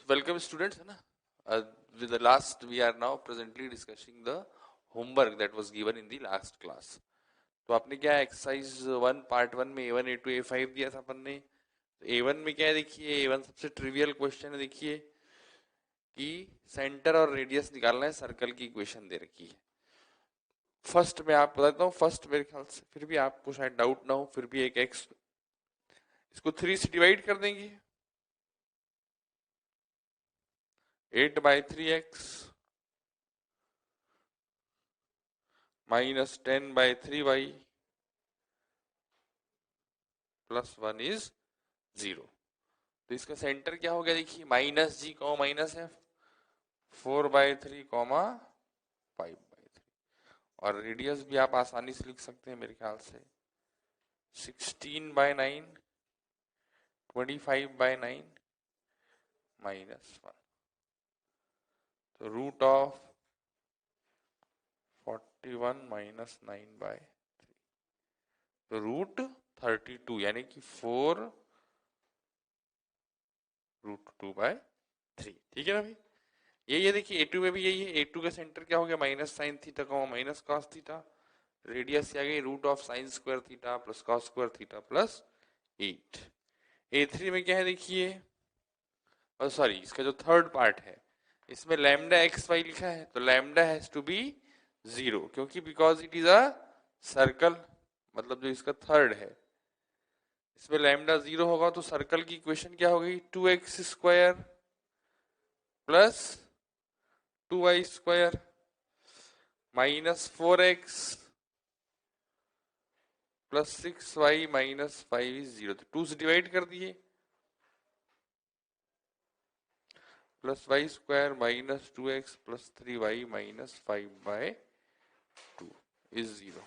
welcome students, है ना? With the last we are now presently discussing the homework that was given in the last class. तो आपने क्या exercise 1 part 1 में A1 A2 A5 दिया था अपन ने. A1 में क्या है देखिए, A1 सबसे ट्रिवियल क्वेश्चन है देखिए कि सेंटर और रेडियस निकालना है, सर्कल की इक्वेशन दे रखी है. फर्स्ट में आप बताता हूँ, फर्स्ट मेरे ख्याल से फिर भी आपको शायद डाउट ना हो, फिर भी एक एक्स इसको 3 से डिवाइड कर देंगे. 8/3x minus 10/3y plus 1 is 0. तो इसका सेंटर क्या हो गया देखिए, माइनस जी कॉमा माइनस एफ 4/3 कॉमा 5/3. और रेडियस भी आप आसानी से लिख सकते हैं मेरे ख्याल से 16/9 25/9 -1. तो रूट ऑफ 41 - 9/3 तो रूट 32 यानी कि 4 रूट 2/3. ठीक है ना भाई. ये देखिए A2 में भी यही है. A2 का सेंटर क्या हो गया, minus sine theta comma minus cos theta. Radius आ गई root of sine square theta plus cos square theta plus 8. A3 में क्या है देखिए, और सॉरी इसका जो थर्ड पार्ट है इसमें लैम्डा एक्स वाई लिखा है, तो लैम्डा हैज टू बी 0 क्योंकि because it is a circle. मतलब जो इसका थर्ड है इसमें लैम्डा 0 होगा तो सर्कल की इक्वेशन क्या हो गई, 2x² plus 2y² minus 4x plus 6y minus 5 is 0. तो 2 से डिवाइड कर दिए, plus y² minus 2x plus 3y minus 5/2 is 0.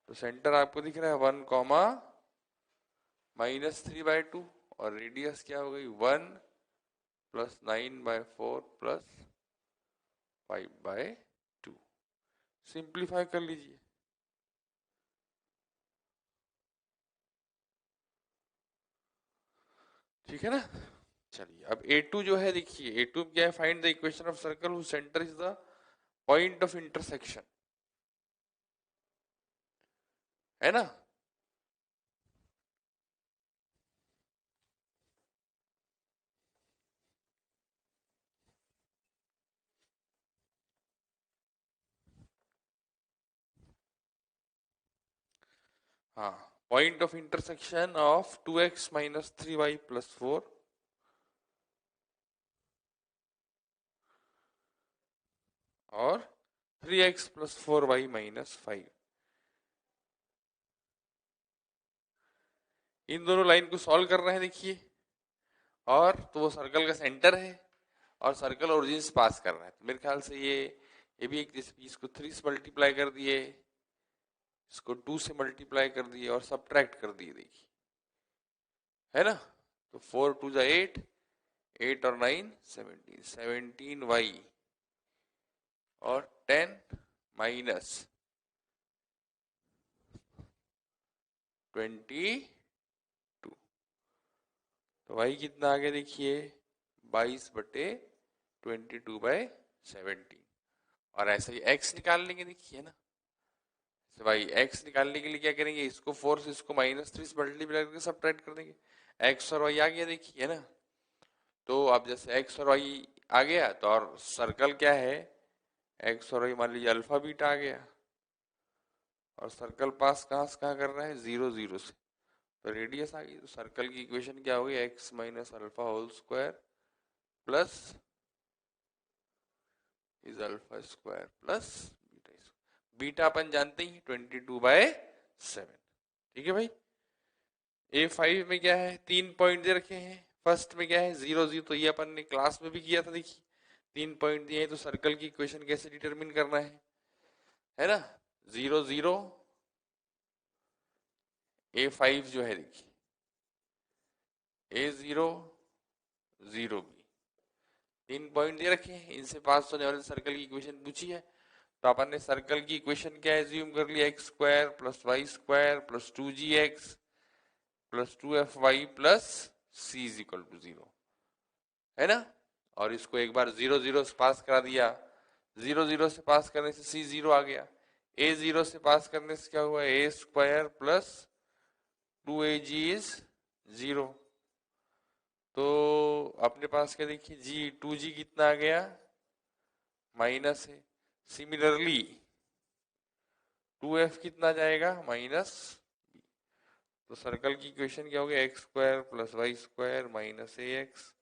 तो सेंटर आपको दिख रहा है 1 कॉमा -3/2 और रेडियस क्या हो गई 1 प्लस 9/4 प्लस 5/2. सिंप्लीफाई कर लीजिए. ठीक है ना. चलिए अब A2 जो है देखिए, A2 क्या है, find the equation of circle whose centre is the point of intersection, है ना. हाँ, point of intersection of 2x minus 3y plus 4 और 3x प्लस 4y माइनस 5. इन दोनों लाइन को सॉल्व कर रहे हैं देखिए, और तो वो सर्कल का सेंटर है और सर्कल ओरिजिन से पास कर रहा है. तो मेरे ख्याल से ये भी एक, जैसे इसको 3 से मल्टीप्लाई कर दिए, इसको 2 से मल्टीप्लाई कर दिए और सब्ट्रैक्ट कर दिए देखिए, है ना. तो 4 2 जा 8, 8 और 9 17, 17y और 10 माइनस 22. तो y कितना आ गया देखिए 22/22/17. और ऐसा ही x निकाल लेंगे देखिए, है ना. तो भाई x निकालने के लिए क्या करेंगे, इसको 4 से इसको -3 से मल्टीप्लाई करके सब्ट्रैक्ट कर देंगे. x और y आ गया देखिए, है ना. तो अब जैसे x और y आ गया तो, और सर्कल क्या है x और y मान लीजिए अल्फा बीटा आ गया, और सर्कल पास कहाँ से कहाँ कर रहा है 0 0 से, तो रेडियस आ गई. तो सर्कल की इक्वेशन क्या होगी, x minus alpha whole square plus is alpha square plus beta square. Beta अपन जानते ही 22/7. ठीक है भाई. A5 में क्या है, 3 पॉइंट दे रखे हैं. फर्स्ट में क्या है 0 0, तो ये अपन ने क्लास में भी किया था देखिए. 3 पॉइंट दिए हैं तो सर्कल की इक्वेशन कैसे डिटरमिन करना है ना. 0 0 A5 जो है देखिए A0 0 B, 3 पॉइंट दे रखे हैं, इनसे पास होने वाले सर्कल की इक्वेशन पूछी है. तो अपन ने सर्कल की इक्वेशन क्या एज्यूम कर लिया, x² plus y² plus 2gx plus 2fy plus c is equal to 0, है ना। और इसको एक बार 0 0 से पास करा दिया, 0 0 से पास करने से सी 0 आ गया, ए 0 से पास करने से क्या हुआ, ए स्क्वायर प्लस 2ab इज 0। तो अपने पास क्या देखिए जी, 2g कितना आ गया, माइनस है। सिमिलरली 2f कितना जाएगा, माइनस। तो सर्कल की इक्वेशन क्या हो गया, x square plus y square minus a x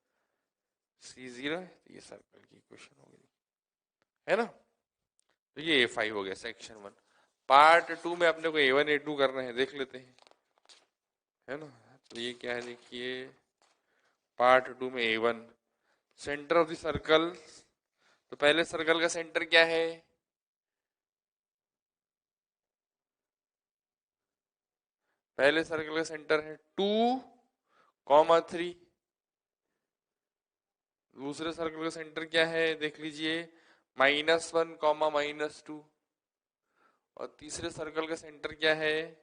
c 0 है। तो ये सर्कल की इक्वेशन हो गई, है ना। तो ये A5 हो गया सेक्शन 1। पार्ट 2 में अपने को A1 A2 करना है, देख लेते हैं, है ना। तो ये क्या है देखिए, पार्ट 2 में A1 centre of the circle. तो पहले सर्कल का सेंटर क्या है, पहले सर्कल का सेंटर है 2,3। दूसरे सर्कल का सेंटर क्या है देख लीजिए, -1, -2। और तीसरे सर्कल का सेंटर क्या है,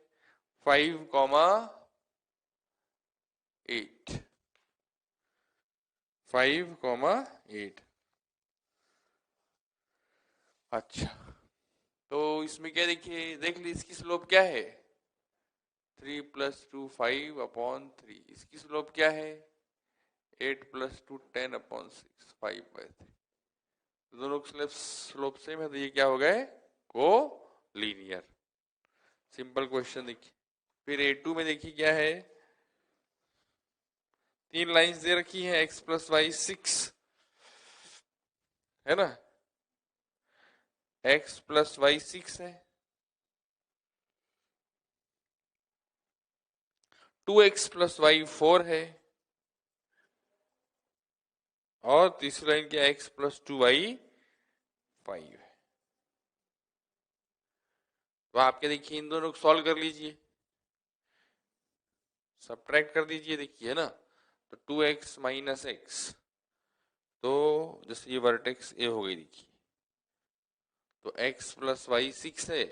5,8, 5,8। अच्छा, तो इसमें क्या देखिए, देख ली इसकी स्लोप क्या है, 3 + 2 5/3। इसकी स्लोप क्या है, 8 + 2 10/6, 5/3। तो दोनों स्लोप सेम है, तो ये क्या हो गए, को लीनियर। सिंपल क्वेश्चन देखिए। फिर A2 में देखिए क्या है, 3 लाइंस दे रखी है, x + y 6, है ना, x + y 6 है, 2x + y 4 है, और तीसरी लाइन क्या, x + 2y 5 है। तो आपके देखिए इन दोनों को सॉल्व कर लीजिए, सब्ट्रैक्ट कर दीजिए, देखिए, है ना। तो 2x - x, तो जैसे ये वर्टेक्स ए हो गई देखिए, तो x + y 6 है,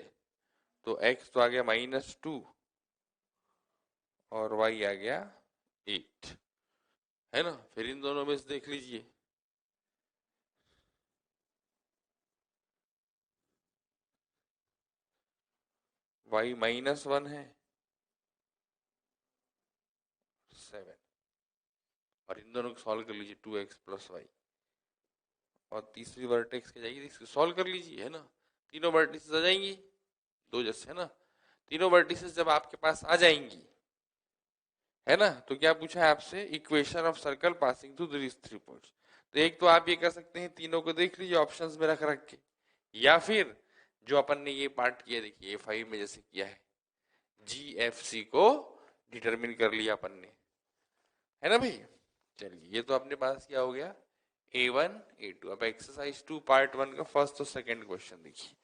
तो x तो आ गया -2 और y आ गया 8, है ना। फिर इन दोनों में से देख लीजिए, y -1 है, 7। और इन दोनों को सॉल्व कर लीजिए, 2x + y। और तीसरी वर्टेक्स के जाइए, इसको सॉल्व कर लीजिए, है ना। तीनों वर्टिसेस आ जाएंगी, दो जैसे, है ना। तीनों वर्टिसेस जब आपके पास आ जाएंगी, है ना, तो क्या पूछा है आपसे, equation of circle passing through this 3 points. तो एक तो आप ये कर सकते हैं, तीनों को देख लीजिए ऑप्शंस में रख रख के, या फिर जो अपन ने ये पार्ट किया देखिए A5 में जैसे किया है, GFC को डिटरमिन कर लिया अपन ने, है ना भाई। चलिए, ये तो अपने पास क्या हो गया, A1 A2। अब एक्सरसाइज 2 पार्ट 1 का फर्स्ट और सेकंड क्वेश्चन देखिए।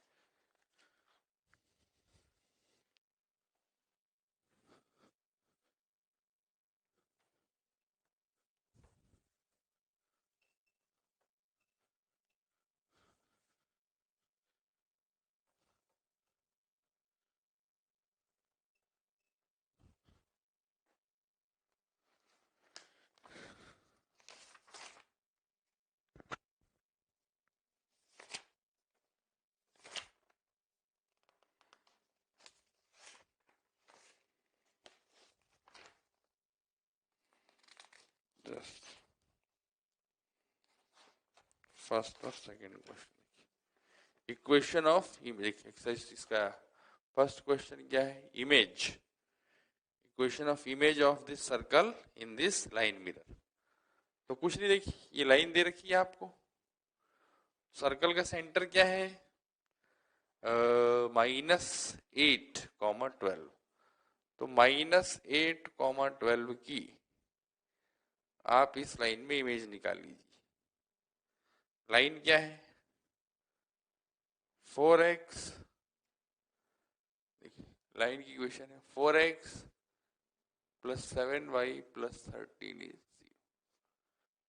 फर्स्ट और second question, equation of image. Exercise इसका फर्स्ट क्वेश्चन क्या है, image, equation of image of this circle in this line mirror. तो कुछ नहीं, देखिए ये लाइन दे रखी है आपको, सर्कल का सेंटर क्या है, -8, 12। तो -8, 12 की आप इस लाइन में इमेज निकाल लीजिए। लाइन क्या है, 4x, देखिए लाइन की इक्वेशन है 4x + 7y + 13 इज 0।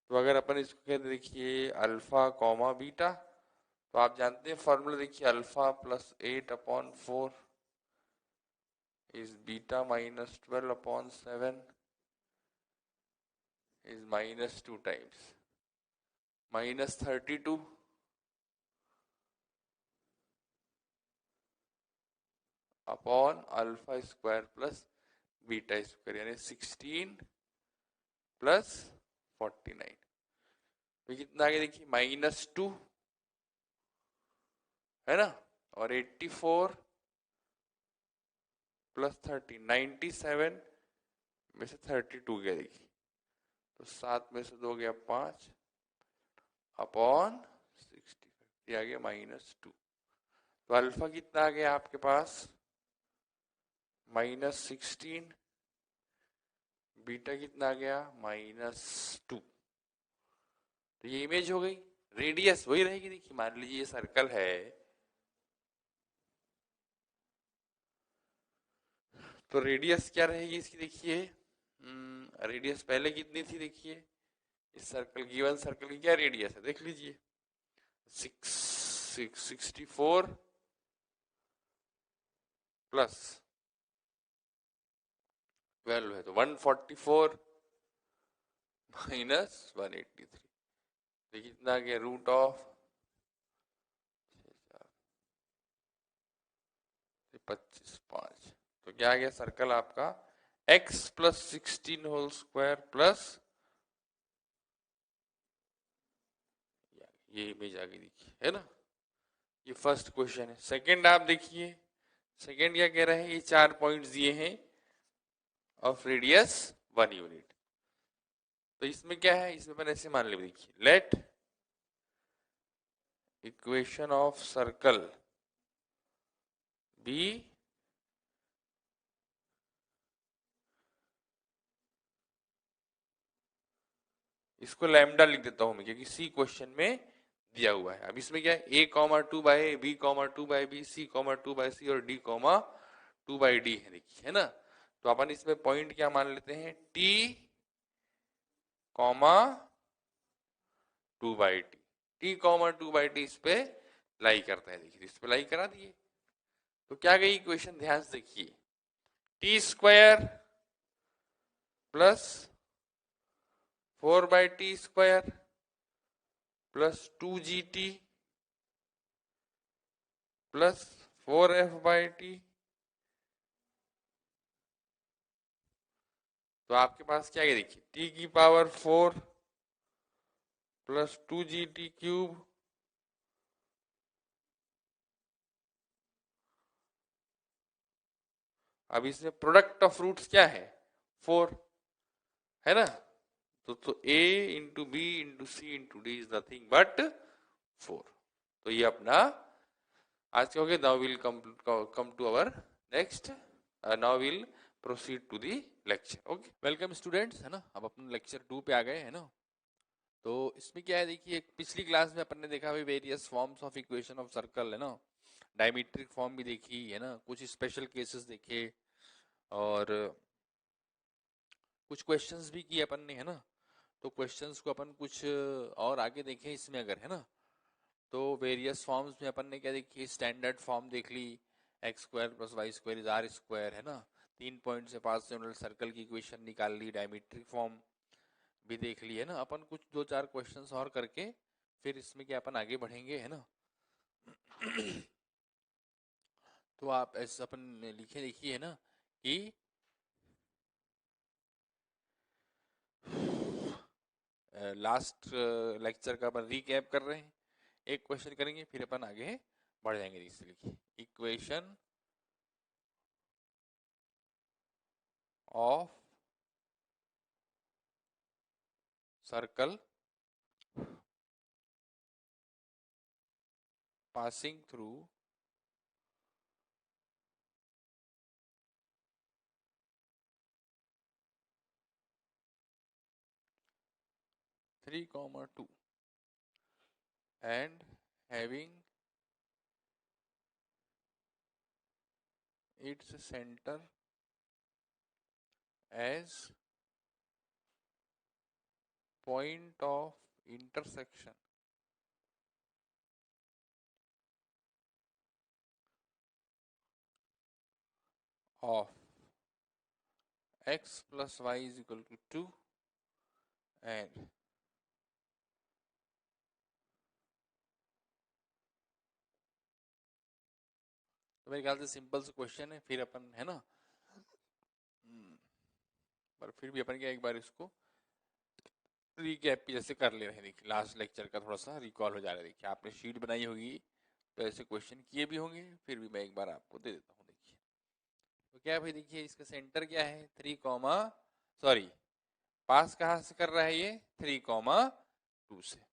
तो अगर अपन इसको कहते देखिए अल्फा कॉमा बीटा, तो आप जानते हैं फॉर्मूला, देखिए alpha + 8/4 is beta -12/7 is -2 times -32 upon alpha square plus beta square, यानी 16 प्लस 49। तो कितना आगे देखिए -2 है ना, और 84 प्लस 30 97 में से 32 गया देखिए, तो 7 में से 2 गया 5 अपॉन 65, ये आ गया -2। तो अल्फा कितना आ गया आपके पास -16, बीटा कितना आ गया -2। तो ये इमेज हो गई, रेडियस वही रहेगी। देखिए मान लीजिए ये सर्कल है, तो रेडियस क्या रहेगी इसकी, देखिए रेडियस पहले कितनी थी, देखिए इस सर्कल गिवन सर्कल की क्या रेडियस है देख लीजिए, 64 प्लस 12 है तो 144 माइनस 183, तो कितना आ गया √5 तो क्या आ गया सर्कल आपका x plus 16 whole square plus, ये इमेज आ गई देखिए, है ना। ये फर्स्ट क्वेश्चन है। सेकंड आप देखिए, सेकंड क्या कह रहे हैं, ये 4 पॉइंट्स दिए हैं ऑफ रेडियस 1 यूनिट। तो इसमें क्या है, इसमें अपन ऐसे मान ले, देखिए let equation of circle be इसको लैम्डा लिख देता हूं मैं, क्योंकि सी क्वेश्चन में दिया हुआ है। अब इसमें क्या है, a comma 2/a, b comma 2/b, c comma 2/c और d कॉमा 2/d है देखिए, है ना। तो अपन इसमें पॉइंट क्या मान लेते हैं, t comma 2/t, t comma 2/t इस पे लाई करता है, देखिए इस पे लाई करा दिए। तो क्या गई इक्वेशन, ध्यान से देखिए, T square plus 4/t² plus 2gt plus 4f/t। तो आपके पास क्या है देखिए, t की पावर 4 प्लस 2gt³ अब इसमें प्रोडक्ट ऑफ रूट्स क्या है 4, है ना। तो a into b into c into d is nothing but 4। तो ये अपना आज के हो गए। Now will come to our next, now will proceed to the lecture. Okay, welcome students, है ना। अब अपन लेक्चर 2 पे आ गए, है ना। तो इसमें क्या है देखिए, पिछली क्लास में अपन ने देखा भाई various forms of equation of circle, है ना, डायमीट्रिक फॉर्म भी देखी, है ना, कुछ स्पेशल केसेस देखे और कुछ क्वेश्चंस भी किए अपन ने, है ना। तो क्वेश्चंस को अपन कुछ और आगे देखें इसमें अगर, है ना। तो वेरियस फॉर्म्स में अपन ने क्या देखी, स्टैंडर्ड फॉर्म देख ली, x² + y² = r², है ना। 3 पॉइंट से पास से सर्कल की इक्वेशन निकाल ली, डायमीट्रिक फॉर्म भी देख ली, है ना। अपन कुछ 2-4 क्वेश्चंस और करके फिर इसमें क्या अपन आगे बढ़ेंगे, है ना। तो आप ऐसे अपन लिखे देखिए, है ना, कि लास्ट लेक्चर का अपन रीकैप कर रहे हैं, एक क्वेश्चन करेंगे फिर अपन आगे बढ़ जाएंगे। इससे लिखिए equation of circle passing through three comma 2 and having its center as point of intersection of x plus y is equal to 2 and तो मेरे ख्याल से सिंपल सा क्वेश्चन है, फिर अपन है ना, पर फिर भी अपन क्या एक बार इसको रिकैप जैसे कर ले रहे हैं। देखिए लास्ट लेक्चर का थोड़ा सा रिकॉल हो जा रहा है। देखिए आपने शीट बनाई होगी तो ऐसे क्वेश्चन किए भी होंगे, फिर भी मैं एक बार आपको दे देता हूँ। देखिए तो क्या है भाई, देखिए इसका सेंटर क्या है 3, सॉरी पास कहाँ से कर रहा है ये 3, 2 से।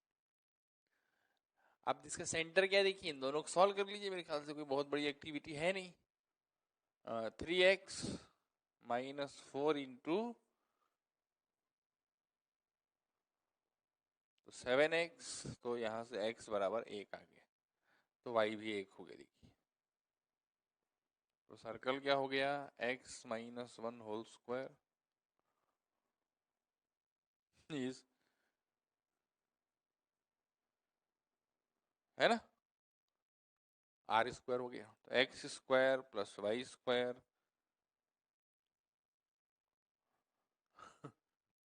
अब इसका सेंटर क्या है, देखिए इन दोनों को सॉल्व कर लीजिए। मेरे ख्याल से कोई बहुत बड़ी एक्टिविटी है नहीं। 3x -4 इंटू तो 7x, तो यहाँ से x बराबर 1 आ गया, तो y भी 1 हो गया। देखिए तो सर्कल क्या हो गया x -1 होल स्क्वायर इज, है ना, r स्क्वायर हो गया, तो x square plus y square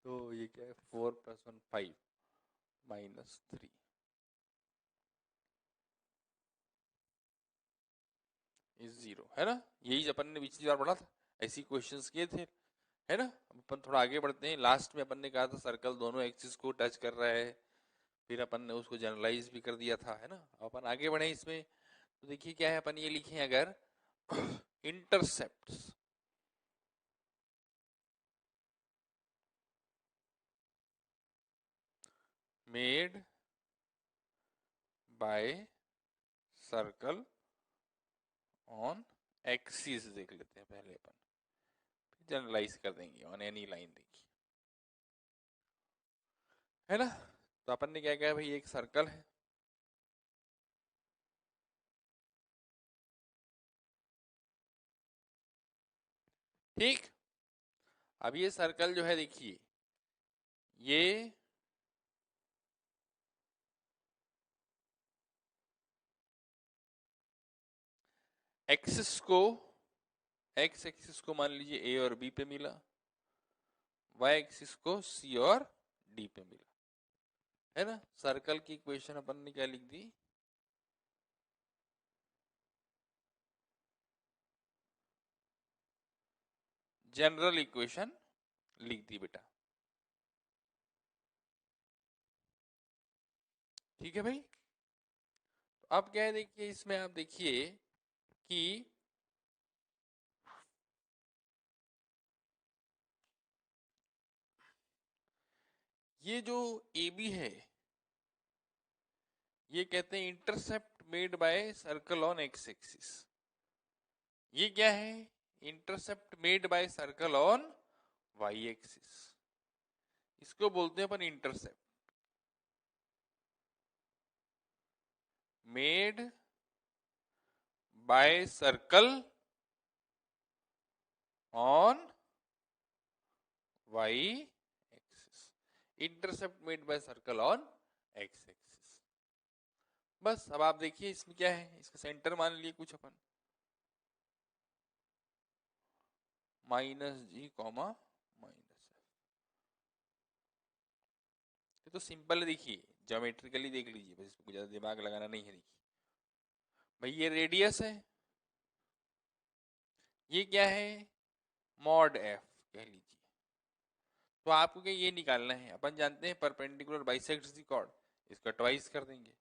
तो ये क्या है 4 + 1 5 -3 इज 0, है ना। यही अपन ने पिछली बार पढ़ा था, ऐसी क्वेश्चंस किए थे, है ना। अपन थोड़ा आगे बढ़ते हैं। लास्ट में अपन ने कहा था सर्कल दोनों एक्सिस को टच कर रहा है, फिर अपन ने उसको जनरलाइज भी कर दिया था, है ना। अपन आगे बढ़े इसमें, तो देखिए क्या है, अपन ये लिखे अगर intercepts made by circle on axis, देख लेते हैं पहले अपन, फिर जनरलाइज कर देंगे ऑन एनी लाइन। देखिए है ना, तो अपन ने क्या कहा भाई, एक सर्कल है, ठीक। अब ये सर्कल जो है देखिए, ये एक्सिस को, एक्स एक्सिस को मान लीजिए ए और बी पे मिला, वाई एक्सिस को सी और डी पे मिला, है ना। सर्कल की इक्वेशन अपन ने क्या लिख दी, जनरल इक्वेशन लिख दी बेटा, ठीक है भाई। तो अब क्या है देखिए, इसमें आप देखिए कि ये जो ए बी है, ये कहते हैं intercept made by circle on x axis. ये क्या है, intercept made by circle on y axis, इसको बोलते हैं अपन intercept made by circle on y axis, intercept made by circle on x axis. बस अब आप देखिए इसमें क्या है, इसका सेंटर मान लिए कुछ अपन -g, -f। ये तो सिंपल है, देखिए ज्योमेट्रिकली देख लीजिए, बस इसमें ज्यादा दिमाग लगाना नहीं है। देखिए भाई ये रेडियस है, ये क्या है मॉड एफ कह लीजिए। तो आपको क्या ये निकालना है, अपन जानते हैं परपेंडिकुलर बाइसेक्ट्स द कॉर्ड, इसका ट्वाइस कर देंगे।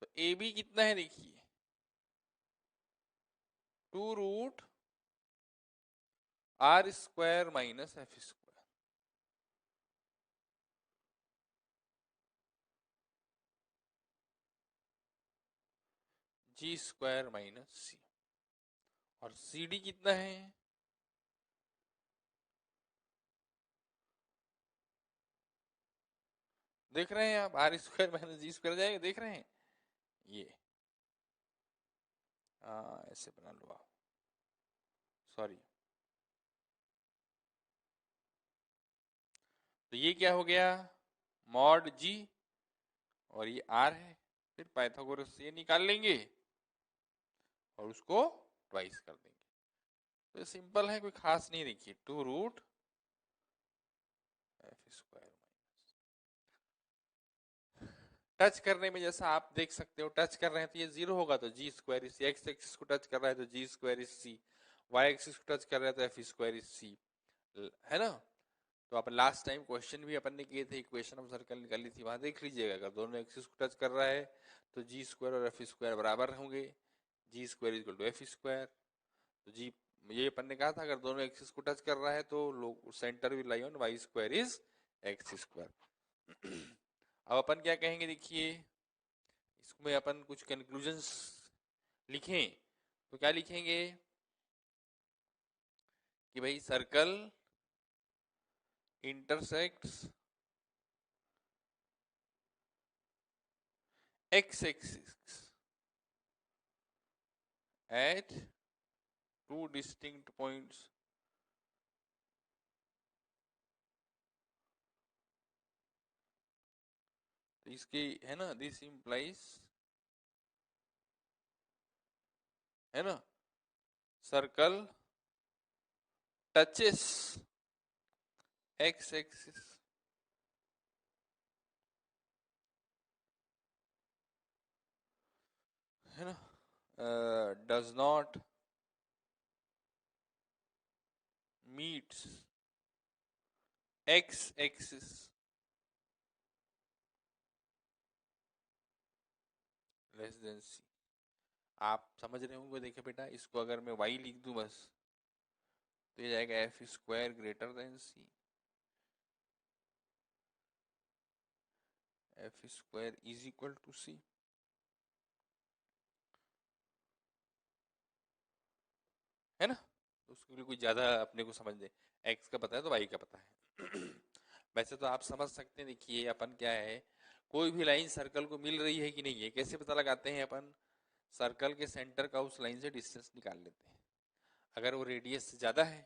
तो ए बी कितना है देखिए 2√r² - f², g² - c। और सी डी कितना है, देख रहे हैं आप, r² - g² जाएगा, देख रहे हैं ये, ऐसे बना लो आप, सॉरी। तो ये क्या हो गया मॉड जी, और ये आर है, फिर पाइथागोरस से ये निकाल लेंगे और उसको ट्वाइस कर देंगे। तो ये सिंपल है, कोई खास नहीं। देखिए 2√f²। टच करने में जैसा आप देख सकते हो, टच कर रहे हैं तो ये 0 होगा तो g square is c, x axis को टच कर रहा है तो g square is c, y axis को टच कर रहा है तो एफ स्क्वायर इज सी, है ना। तो अपन लास्ट टाइम क्वेश्चन भी अपन ने किए थे, इक्वेशन ऑफ सर्कल निकाली थी, वहां देख लीजिएगा, अगर दोनों एक्सिस को टच कर रहा है तो जी स्क्वायर और एफ स्क्वायर बराबर होंगे, g square equal to f square. तो जी, ये अपन ने कहा था अगर दोनों एक्सिस को टच कर रहा है तो centre will lie on y square is x square. अब अपन क्या कहेंगे, देखिए इसमें अपन कुछ कंक्लूजन्स लिखें तो क्या लिखेंगे कि भाई circle intersects x axis at two distinct points तो इसकी है ना, दिस इम्प्लाइज, है ना, सर्कल टचेस एक्स एक्सिस, है ना, does not meets x axis less than c. आप समझ रहे होंगे, देखिए बेटा इसको अगर मैं y लिख दूं बस तो ये जाएगा f square greater than c, f square is equal to c, है ना। तो उसके लिए कोई ज्यादा अपने को समझ दे, एक्स का पता है तो वाई का पता है। वैसे तो आप समझ सकते हैं, देखिए अपन क्या है, कोई भी लाइन सर्कल को मिल रही है कि नहीं है कैसे पता लगाते हैं अपन, सर्कल के सेंटर का उस लाइन से डिस्टेंस निकाल लेते हैं। अगर वो रेडियस से ज्यादा है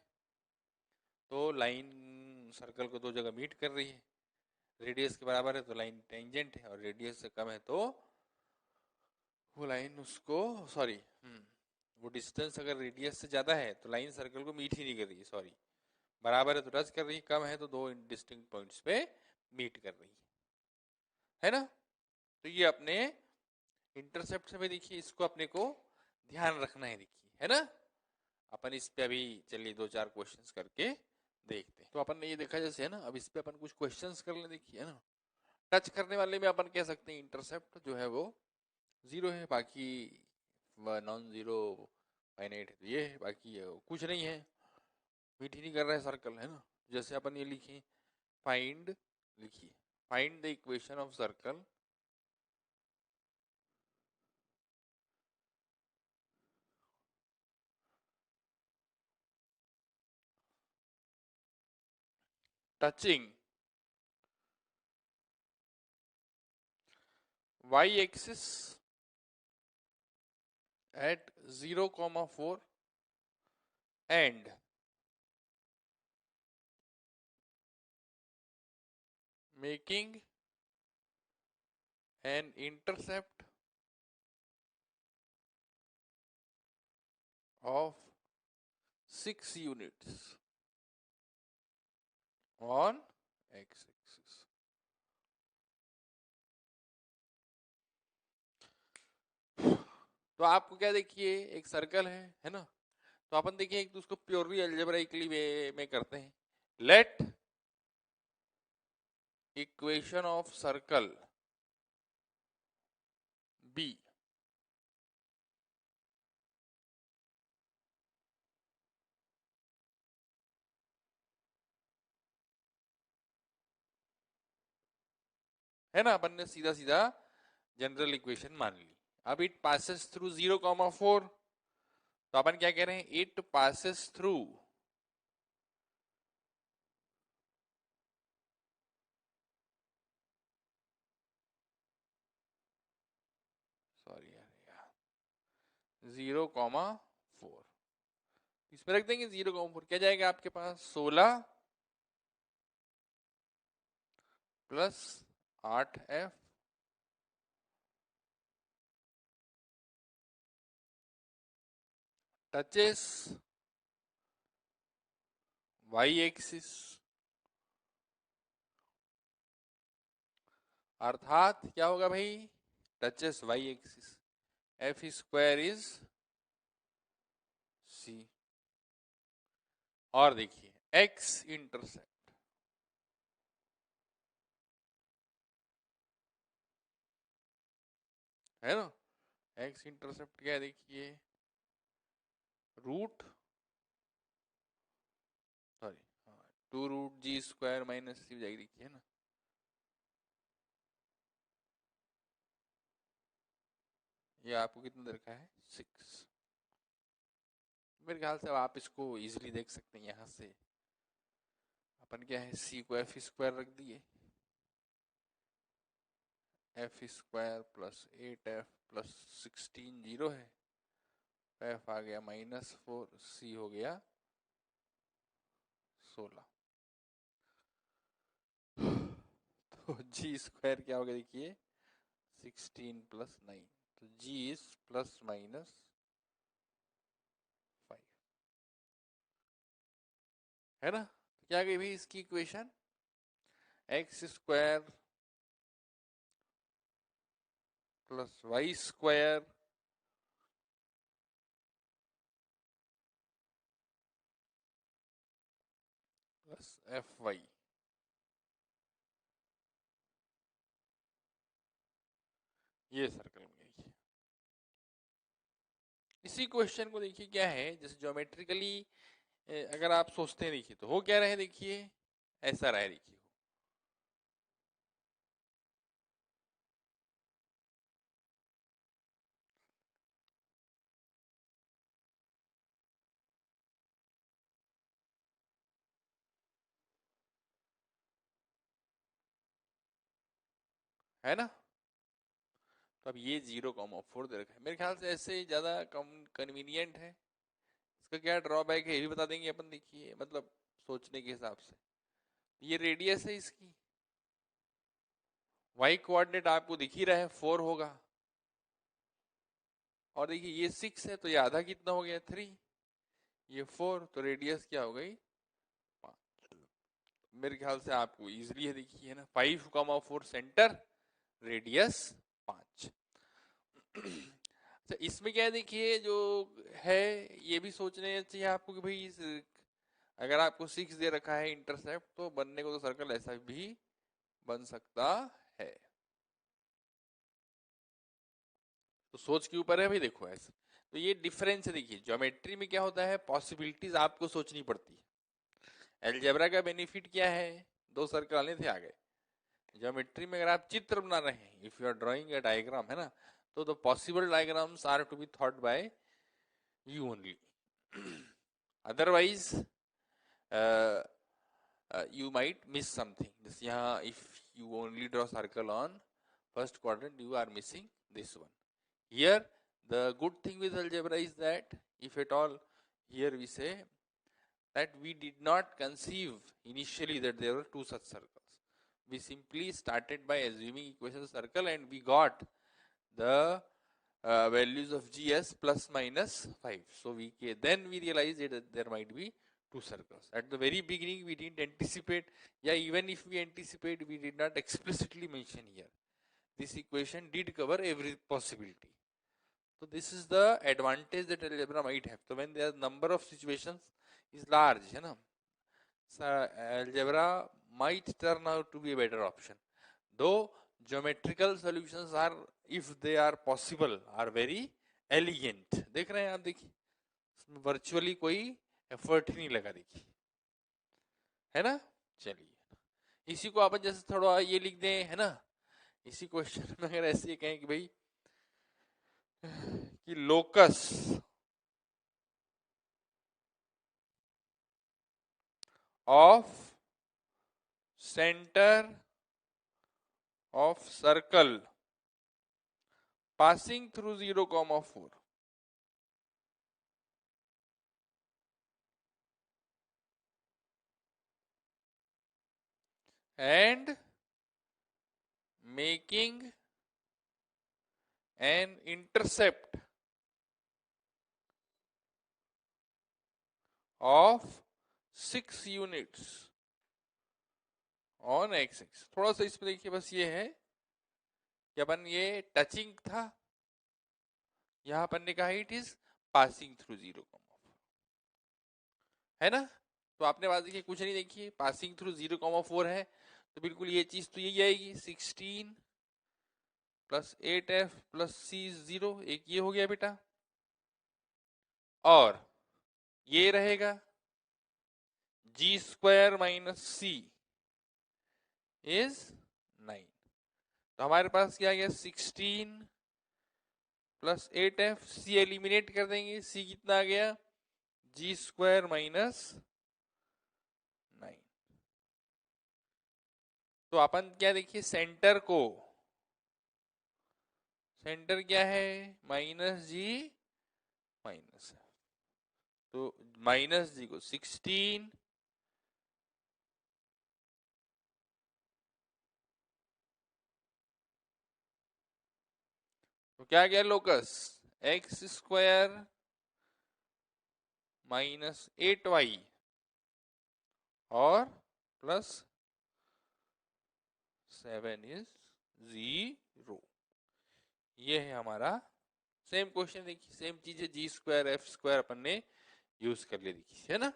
तो लाइन सर्कल को दो जगह मीट कर रही है, रेडियस के बराबर है तो लाइन टेंजेंट है, और रेडियस से कम है तो वो लाइन उसको, सॉरी, वो डिस्टेंस अगर रेडियस से ज्यादा है तो लाइन सर्कल को मीट ही नहीं कर रही है, सॉरी, बराबर है तो टच कर रही है, कम है तो दो डिस्टिंक्ट पॉइंट्स पे मीट कर रही है ना। तो ये अपने इंटरसेप्ट में देखिए, इसको अपने को ध्यान रखना है, देखिए, है ना। अपन इस पे अभी चलिए दो चार क्वेश्चंस करके देखते हैं। तो अपन ने ये देखा जैसे, है ना, अब इस पे अपन कुछ क्वेश्चंस कर ले, देखिए, है ना। टच करने वाले में अपन कह सकते हैं इंटरसेप्ट जो है वो 0 है, बाकी नॉन जीरो फाइनाइट है, तो ये है, बाकी कुछ नहीं है, मीट ही नहीं कर रहा है सर्कल, है ना। जैसे अपन ये लिखे, फाइंड, लिखिए, find the equation of circle touching y axis at 0,4 and making an intercept of 6 units on x-axis। तो आपको क्या, देखिए एक सर्कल है ना। तो अपन देखिए एक तो उसको प्योरली अलजेब्राइकली वे में करते हैं, let equation of circle be, है ना, अपन ने सीधा सीधा जनरल इक्वेशन मान ली। अब इट पासेस थ्रू 0,4, तो अपन क्या कह रहे हैं, इट पासेस थ्रू, सॉरी यार, 0,4, इसमें रख देंगे 0,4, क्या जाएगा आपके पास 16 plus 8f touches y axis अर्थात क्या होगा भाई, touches y axis, f square is c. और देखिए एक्स इंटरसेप्ट, है ना, एक्स इंटरसेप्ट क्या है देखिए, root, sorry, two root g square minus c हो जाएगी देखिए, है ना। ये आपको कितना दे रखा है, 6। मेरे ख्याल से अब आप इसको इजीली देख सकते हैं, यहाँ से अपन क्या है, सी को एफ स्क्वायर रख दिए, F square plus 8f plus 16 zero है, एफ आ गया -4, सी हो गया 16। तो जी स्क्वायर क्या हो गया देखिए, 16 प्लस 9, तो जी इज प्लस माइनस 5, है ना। क्या गई भाई इसकी equation, x square plus y square plus f y. ये सर्कल में देखिए, इसी क्वेश्चन को देखिए क्या है, जैसे ज्योमेट्रिकली अगर आप सोचते हैं देखिए, तो हो क्या रहे देखिए, ऐसा रहे देखिए, है ना। तो अब ये 0,4 दे रखा है, मेरे ख्याल से ऐसे ज्यादा कम कन्वीनियंट है। इसका क्या ड्रॉबैक है ये भी बता देंगे अपन, देखिए मतलब सोचने के हिसाब से, ये रेडियस है इसकी, वाई कोऑर्डिनेट आपको दिख ही रहा है 4 होगा, और देखिए ये 6 है, तो ये आधा कितना हो गया 3, ये 4, तो रेडियस क्या हो गई 5। मेरे ख्याल से आपको इजिली है देखिए, है ना, 5,4 सेंटर, रेडियस 5। अच्छा इसमें क्या है देखिए, जो है ये भी सोचने चाहिए आपको कि भाई अगर आपको 6 दे रखा है इंटरसेप्ट, तो बनने को तो सर्कल ऐसा भी बन सकता है। तो सोच के ऊपर है भाई, देखो ऐसे, तो ये डिफरेंस है देखिए, ज्योमेट्री में क्या होता है, पॉसिबिलिटीज आपको सोचनी पड़ती है। अलजेब्रा का बेनिफिट क्या है, दो सर्कल आने थे आ गए। ज्योमेट्री में अगर आप चित्र बना रहे हैं, if you are drawing a diagram, है ना, तो the possible diagrams are to be thought by you only. Otherwise you might miss something. This यहाँ if you only draw circle on first quadrant, you are missing this one. Here the good thing with algebra is that if at all here we say that we did not conceive initially that there were two such circles. We simply started by assuming equation of circle, and we got the values of g as plus minus 5. So then we realized that there might be two circles. At the very beginning we didn't anticipate, yeah, even if we anticipate, we did not explicitly mention here. This equation did cover every possibility. So this is the advantage that algebra might have. So when the number of situations is large, है ना, so algebra might turn out to be a better option. Though geometrical solutions are, if they are possible, are very elegant. देख रहे हैं आप, देखिए इसमें virtually कोई effort ही नहीं लगा देखिए, है ना। चलिए इसी को अपन जैसे थोड़ा ये लिख दें, है ना, इसी क्वेश्चन में अगर ऐसे कहें कि भाई कि locus of centre of circle passing through 0,4, and making an intercept of 6 units on x axis. थोड़ा सा इसमें देखिए बस ये है कि अपन ये टचिंग था, यहां अपन ने कहा इट इज पासिंग थ्रू 0,4, है ना। तो आपने बात देखी, कुछ नहीं देखिए, पासिंग थ्रू 0,4 है, तो बिल्कुल ये चीज तो यही आएगी, 16 प्लस 8f प्लस c 0, एक ये हो गया बेटा, और ये रहेगा g² माइनस c इज 9। तो हमारे पास क्या आ गया, 16 प्लस 8f, c एलिमिनेट कर देंगे, c कितना आ गया, g² माइनस 9। तो अपन क्या देखिए, सेंटर को, सेंटर क्या है, माइनस जी माइनस, तो माइनस जी को 16, तो क्या गया लोकस, x² माइनस 8y और प्लस 7 इज 0। ये है हमारा सेम क्वेश्चन, देखिए सेम चीज है, g² f² अपन ने यूज कर लिया, देखिए, है ना।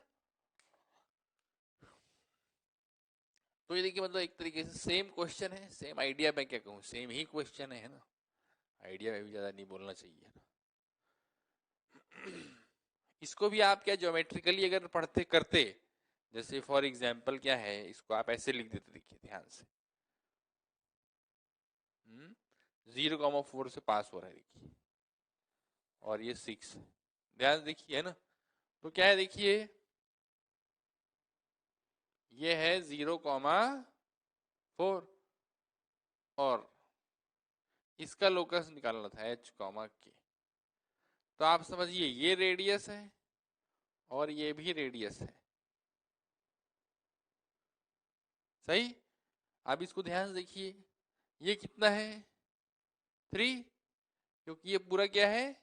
तो ये देखिए, मतलब एक तरीके से सेम क्वेश्चन है, सेम आइडिया, मैं क्या कहूँ, सेम ही क्वेश्चन है ना, आइडिया में भी ज्यादा नहीं बोलना चाहिए ना। इसको भी आप क्या ज्योमेट्रिकली अगर पढ़ते करते, जैसे फॉर एग्जांपल क्या है, इसको आप ऐसे लिख देते, देखिए ध्यान से, 0,4 से पास हो रहा है, देखिए, और ये 6, ध्यान से देखिए, है ना। तो क्या है, देखिए ये है 0,4, और इसका लोकस निकालना था h, तो आप समझिए ये रेडियस है और ये भी रेडियस है, सही। अब इसको ध्यान से देखिए, ये कितना है, 3, क्योंकि ये पूरा क्या है,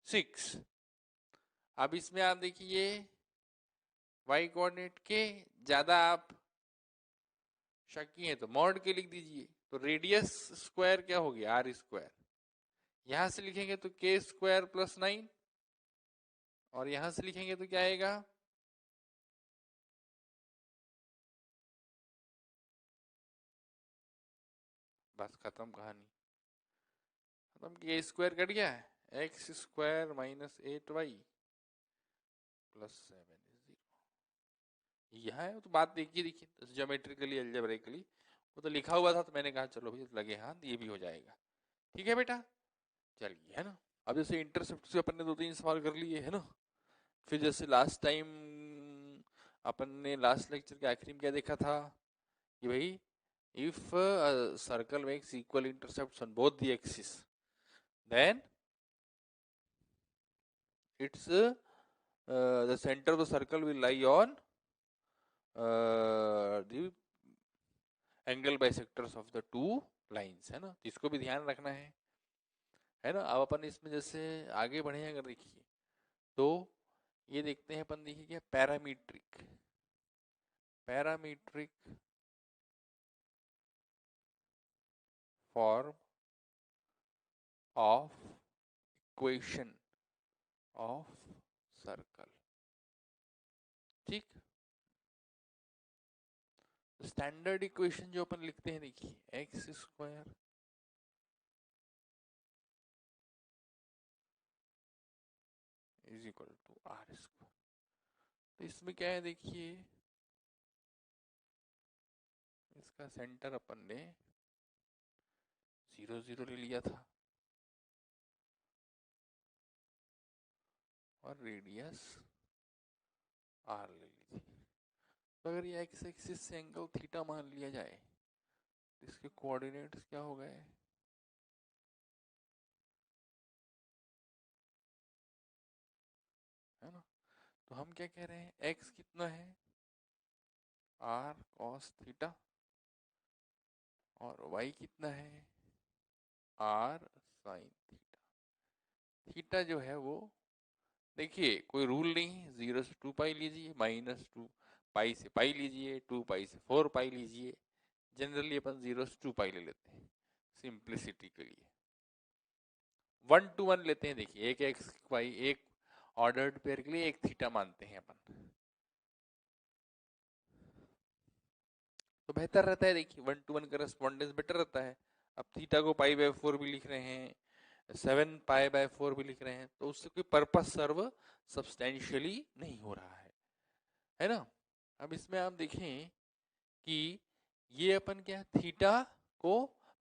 6। अब इसमें आप देखिए y कोऑर्डिनेट के ज्यादा आप शकी है तो मॉड के लिख दीजिए, तो रेडियस स्क्वायर क्या हो गया, r², यहां से लिखेंगे तो k² प्लस 9, और यहां से लिखेंगे तो क्या आएगा, बस खत्म कहानी, खत्म, k² कट गया है, x² minus 8y plus 7 is 0। यह है, तो बात देखिए, देखिए ज्योमेट्रिकली अलजेब्रिकली वो तो लिखा हुआ था, तो मैंने कहा चलो भाई लगे हाथ, ये भी हो जाएगा, ठीक है बेटा, चलिए, है ना। अब जैसे इंटरसेप्ट से अपन ने 2-3 सवाल कर लिए, है ना। फिर जैसे लास्ट टाइम अपन ने लास्ट लेक्चर के आखिरी में क्या देखा था, कि भाई if circle makes equal intercepts on both the axis, then its the center of the circle will lie on the angle bisectors of the two lines, है ना, तो इसको भी ध्यान रखना है ना। अब अपन इसमें जैसे आगे बढ़े, अगर देखिए तो ये देखते हैं अपन, देखिए क्या, parametric, parametric form of equation of circle, ठीक। स्टैंडर्ड इक्वेशन जो अपन लिखते हैं, देखिए x² is equal to r², तो इसमें क्या है, देखिए इसका सेंटर अपन ने 0, 0 ले लिया था, और रेडियस r ले ली थी। तो अगर ये x एक्सिस से एंगल थीटा मान लिया जाए, तो इसके कोऑर्डिनेट्स क्या हो गए, है ना। तो हम क्या कह रहे हैं, x कितना है, r cos थीटा, और y कितना है, r sin थीटा। थीटा जो है वो, देखिए कोई रूल नहीं, 0 से 2 पाई लीजिए, -2 पाई से पाई लीजिए, 2 पाई से 4 पाई लीजिए, जनरली अपन 0 से 2 पाई ले लेते हैं। सिंप्लिसिटी के लिए 1 to 1 लेते हैं। देखिए एक एक्स वाई एक ऑर्डर्ड पेयर के लिए एक थीटा मानते हैं अपन, तो बेहतर रहता है। देखिए 1 to 1 करस्पॉन्डेंस बेटर रहता है। अब थीटा को π/4 भी लिख रहे हैं, 7π/4 भी लिख रहे हैं, तो उससे कोई पर्पस सर्व सब्सटेंशियली नहीं हो रहा है ना। अब इसमें आप देखें कि ये अपन क्या थीटा को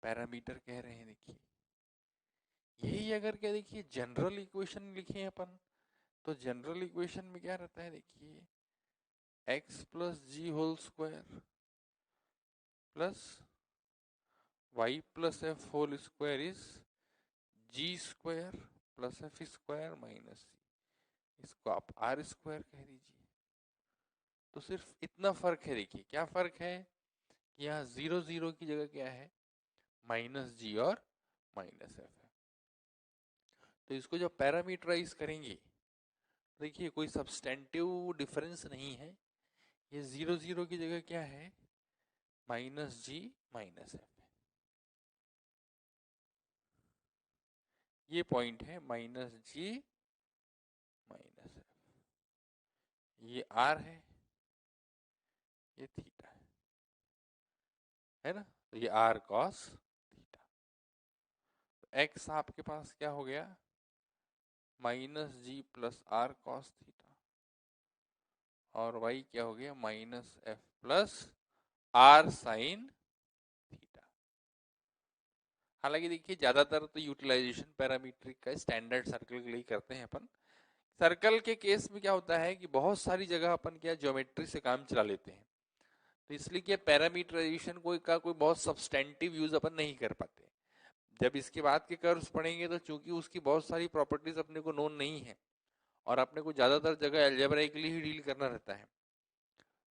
पैरामीटर कह रहे हैं। देखिए यही अगर क्या देखिए जनरल इक्वेशन लिखे अपन, तो जनरल इक्वेशन में क्या रहता है देखिए x plus g whole square plus y plus f whole square is g square plus f square minus c, इसको आप आर स्क्वायर कह दीजिए। तो सिर्फ इतना फर्क है। देखिए क्या फर्क है, यहाँ 0 0 की जगह क्या है माइनस जी और माइनस एफ है। तो इसको जब पैरामीटराइज करेंगे देखिए कोई सब्सटेंटिव डिफरेंस नहीं है, ये 0 0 की जगह क्या है माइनस जी माइनस एफ है। ये पॉइंट है माइनस जी माइनस एफ, ये आर है, ये थीटा है ना। तो ये आर कॉस थीटा, तो एक्स आपके पास क्या हो गया minus g plus r cos theta, और वाई क्या हो गया minus f plus r sine theta. हालांकि देखिए ज्यादातर तो यूटिलाइजेशन पैरामीट्रिक का स्टैंडर्ड सर्कल के लिए करते हैं अपन। सर्कल के केस में क्या होता है कि बहुत सारी जगह अपन क्या ज्योमेट्री से काम चला लेते हैं, तो इसलिए क्या पैरामीटराइजेशन कोई बहुत सब्सटेंटिव यूज अपन नहीं कर पाते। जब इसके बाद के कर्व्स पढ़ेंगे तो चूंकि उसकी बहुत सारी प्रॉपर्टीज अपने को नोन नहीं है और अपने को ज्यादातर जगह अलजेब्राइकली ही डील करना रहता है,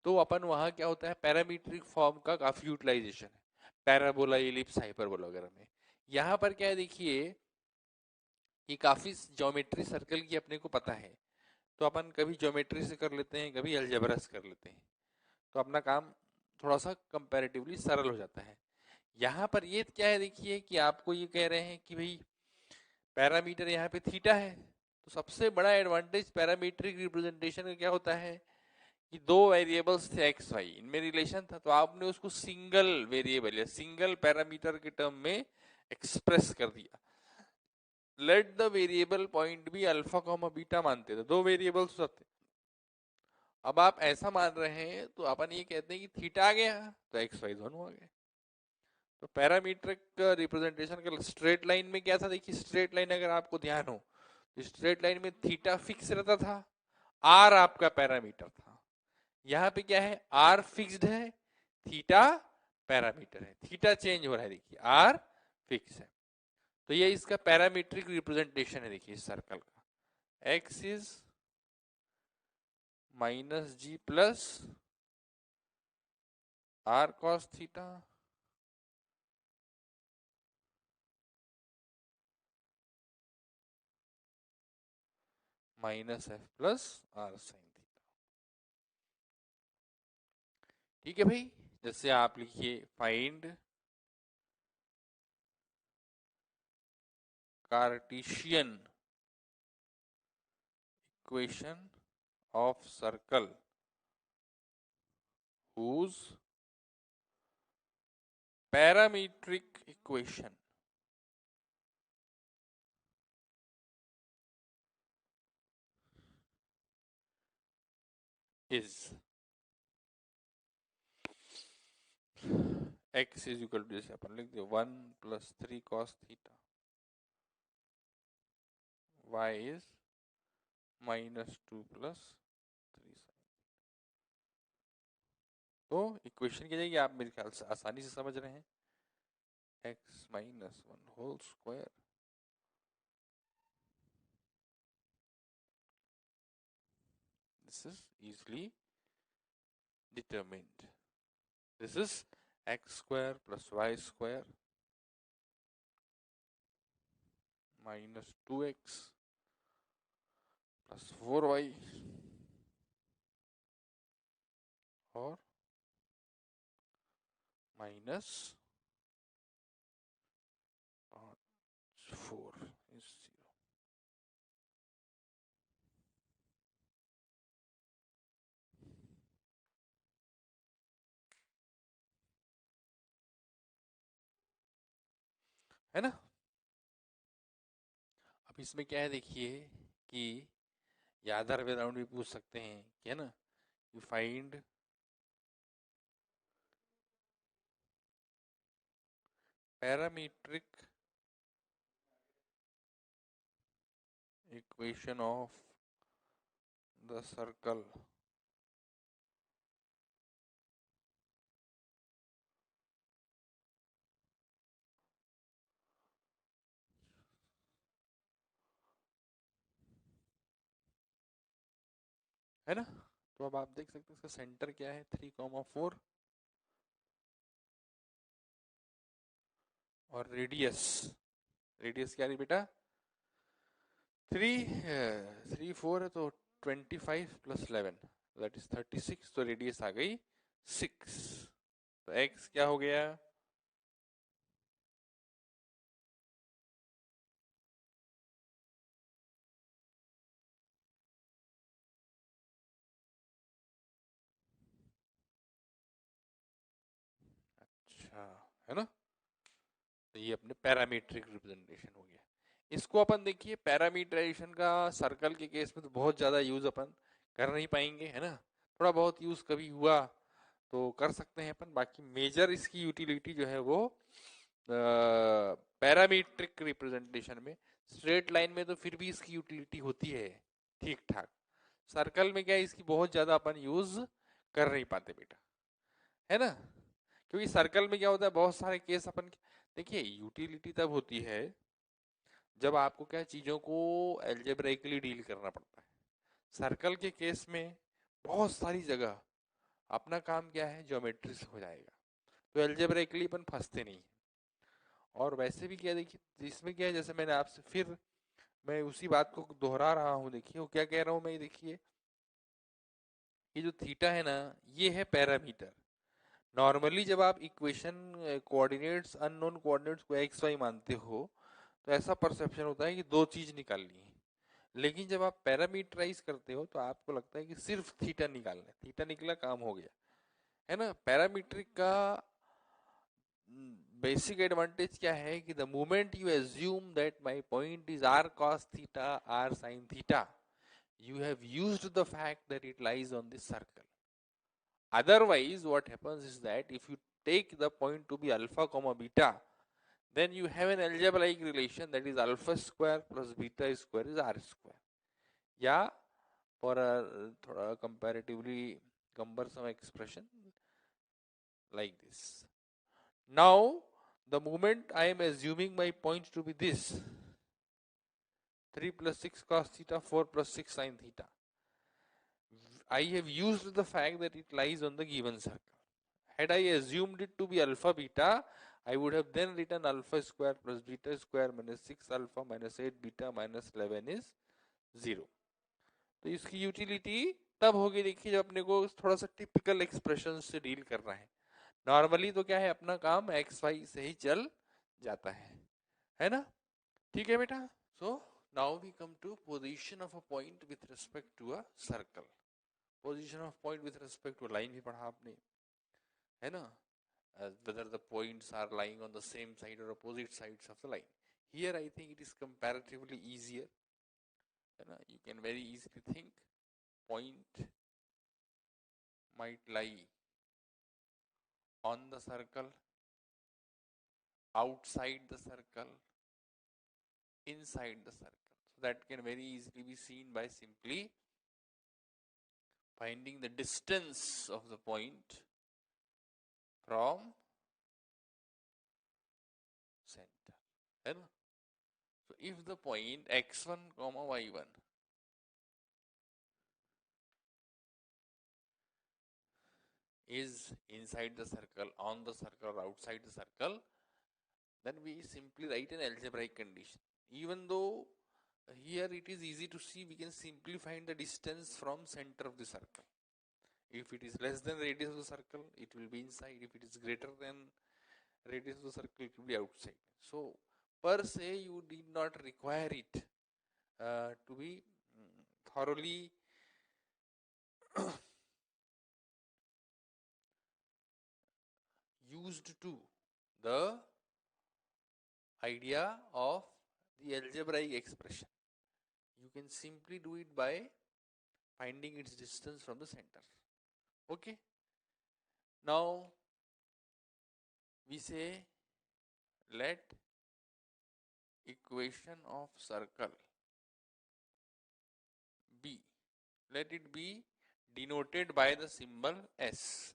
तो अपन वहां क्या होता है पैरामीट्रिक फॉर्म का काफी यूटिलाइजेशन है, पैराबोला इलिप्स हाइपरबोला वगैरह में। यहाँ पर क्या है देखिए कि काफी ज्योमेट्री सर्कल की अपने को पता है, तो अपन कभी ज्योमेट्री से कर लेते हैं कभी अलजेब्रा से कर लेते हैं, तो अपना काम थोड़ा सा कंपैरेटिवली सरल हो जाता है। यहाँ पर ये क्या है देखिए कि आपको ये कह रहे हैं कि भाई पैरामीटर यहाँ पे थीटा है, तो सबसे बड़ा एडवांटेज पैरामीट्रिक रिप्रेजेंटेशन का क्या होता है कि दो वेरिएबल्स थे एक्स वाई, इनमें रिलेशन था, तो आपने उसको सिंगल वेरिएबल या सिंगल पैरामीटर के टर्म में एक्सप्रेस कर दिया। लेट द वेरिएबल पॉइंट भी अल्फा कॉमा बीटा मानते थे, दो वेरिएबल्स होते। अब आप ऐसा मान रहे हैं तो अपन ये कहते हैं कि थीटा आ गया तो एक्स वाई दोनों आ गए। तो पैरामीट्रिक रिप्रेजेंटेशन का स्ट्रेट लाइन में क्या था देखिए, स्ट्रेट लाइन अगर आपको ध्यान हो तो स्ट्रेट लाइन में थीटा फिक्स रहता था, आर आपका पैरामीटर था। यहाँ पे क्या है आर फिक्स्ड है, थीटा पैरामीटर है, थीटा चेंज हो रहा है देखिए आर फिक्स है। तो ये इसका पैरामीट्रिक रिप्रेजेंटेशन है देखिए इस सर्कल का, x is minus g plus r cos theta minus f plus r sine theta. ठीक है भाई, जैसे आप लिखिए find cartesian equation of circle whose parametric equation is x is equal to, जैसे अपन लिख दिया 1 plus 3 cos theta, y is minus 2 plus 3 sin। तो इक्वेशन की जाएगी, आप मेरे ख्याल से आसानी से समझ रहे हैं, x minus 1 whole square this is easily determined, this is x square plus y square minus 2x plus 4y और माइनस है ना। अब इसमें क्या है देखिए कि या अदर वे राउंड भी पूछ सकते हैं कि है ना, you find parametric equation of the circle है ना। तो अब आप देख सकते हैं इसका सेंटर क्या है 3,4 और रेडियस, रेडियस क्या है बेटा 3 4 है तो 25 प्लस 11 दैट इज 36, तो रेडियस आ गई 6, तो x क्या हो गया अच्छा, है ना। तो ये अपने पैरामीट्रिक रिप्रेजेंटेशन हो गया। इसको अपन देखिए पैरामीटराइजेशन का सर्कल के केस में तो बहुत ज्यादा यूज अपन कर नहीं पाएंगे, है ना। थोड़ा बहुत यूज कभी हुआ तो कर सकते हैं अपन, बाकी मेजर इसकी यूटिलिटी जो है वो पैरामीट्रिक रिप्रेजेंटेशन में। स्ट्रेट लाइन में तो फिर भी इसकी यूटिलिटी होती है ठीक ठाक, सर्कल में क्या है इसकी बहुत ज्यादा अपन यूज कर नहीं पाते बेटा, है ना। क्योंकि सर्कल में क्या होता है बहुत सारे केस अपन, देखिए यूटिलिटी तब होती है जब आपको क्या चीजों को एल्जेब्राइकली डील करना पड़ता है। सर्कल के केस में बहुत सारी जगह अपना काम क्या है ज्योमेट्री से हो जाएगा, तो एल्जेब्राइकली अपन फंसते नहीं। और वैसे भी क्या देखिए इसमें क्या है, जैसे मैंने आपसे फिर मैं उसी बात को दोहरा रहा हूँ, देखिए वो क्या कह रहा हूँ मैं, देखिए ये जो थीटा है ना ये है पैरामीटर। नॉर्मली जब आप इक्वेशन कोऑर्डिनेट्स अननोन कोऑर्डिनेट्स को एक्स वाई मानते हो तो ऐसा परसेप्शन होता है कि दो चीज निकालनी है, लेकिन जब आप पैरामीटराइज करते हो तो आपको लगता है कि सिर्फ थीटा निकालना है, थीटा निकला काम हो गया, है ना। पैरामीट्रिक का बेसिक एडवांटेज क्या है कि the moment you assume that my point is r cos theta r sin theta, you have used the fact that it lies on the circle. Otherwise what happens is that if you take the point to be alpha comma beta, then you have an algebraic relation that is alpha square plus beta square is r square. या for a थोड़ा comparatively cumbersome expression like this. Now the moment I am assuming my point to be this 3 plus 6 cos theta 4 plus 6 sin theta, I have used the fact that it lies on the given circle. Had I assumed it to be alpha beta, I would have then written alpha square plus beta square minus 6 alpha minus 8 beta minus 11 is 0. तो इसकी utility तब होगी देखिए जब अपने को थोड़ा सा टिपिकल एक्सप्रेशन से डील करना है। नॉर्मली तो क्या है अपना काम एक्स वाई से ही चल जाता है ना। ठीक है बेटा। So now we come to position of a point with respect to a circle. Position of point with respect to line भी पढ़ा आपने, है ना, whether the points are lying on the same side or opposite sides of the line. Here I think it is comparatively easier, है ना, you can very easily think point might lie on the circle, outside the circle, inside the circle. So that can very easily be seen by simply finding the distance of the point from center, है ना। So if the point x1 comma y1 is inside the circle, on the circle or outside the circle, then we simply write an algebraic condition. Even though here it is easy to see, we can simply find the distance from center of the circle. If it is less than radius of the circle, it will be inside. If it is greater than radius of the circle, it will be outside. So per se, you did not require it to be thoroughly used to the idea of the algebraic expression. You can simply do it by finding its distance from the center. Okay. Now we say let equation of circle be, let it be denoted by the symbol S.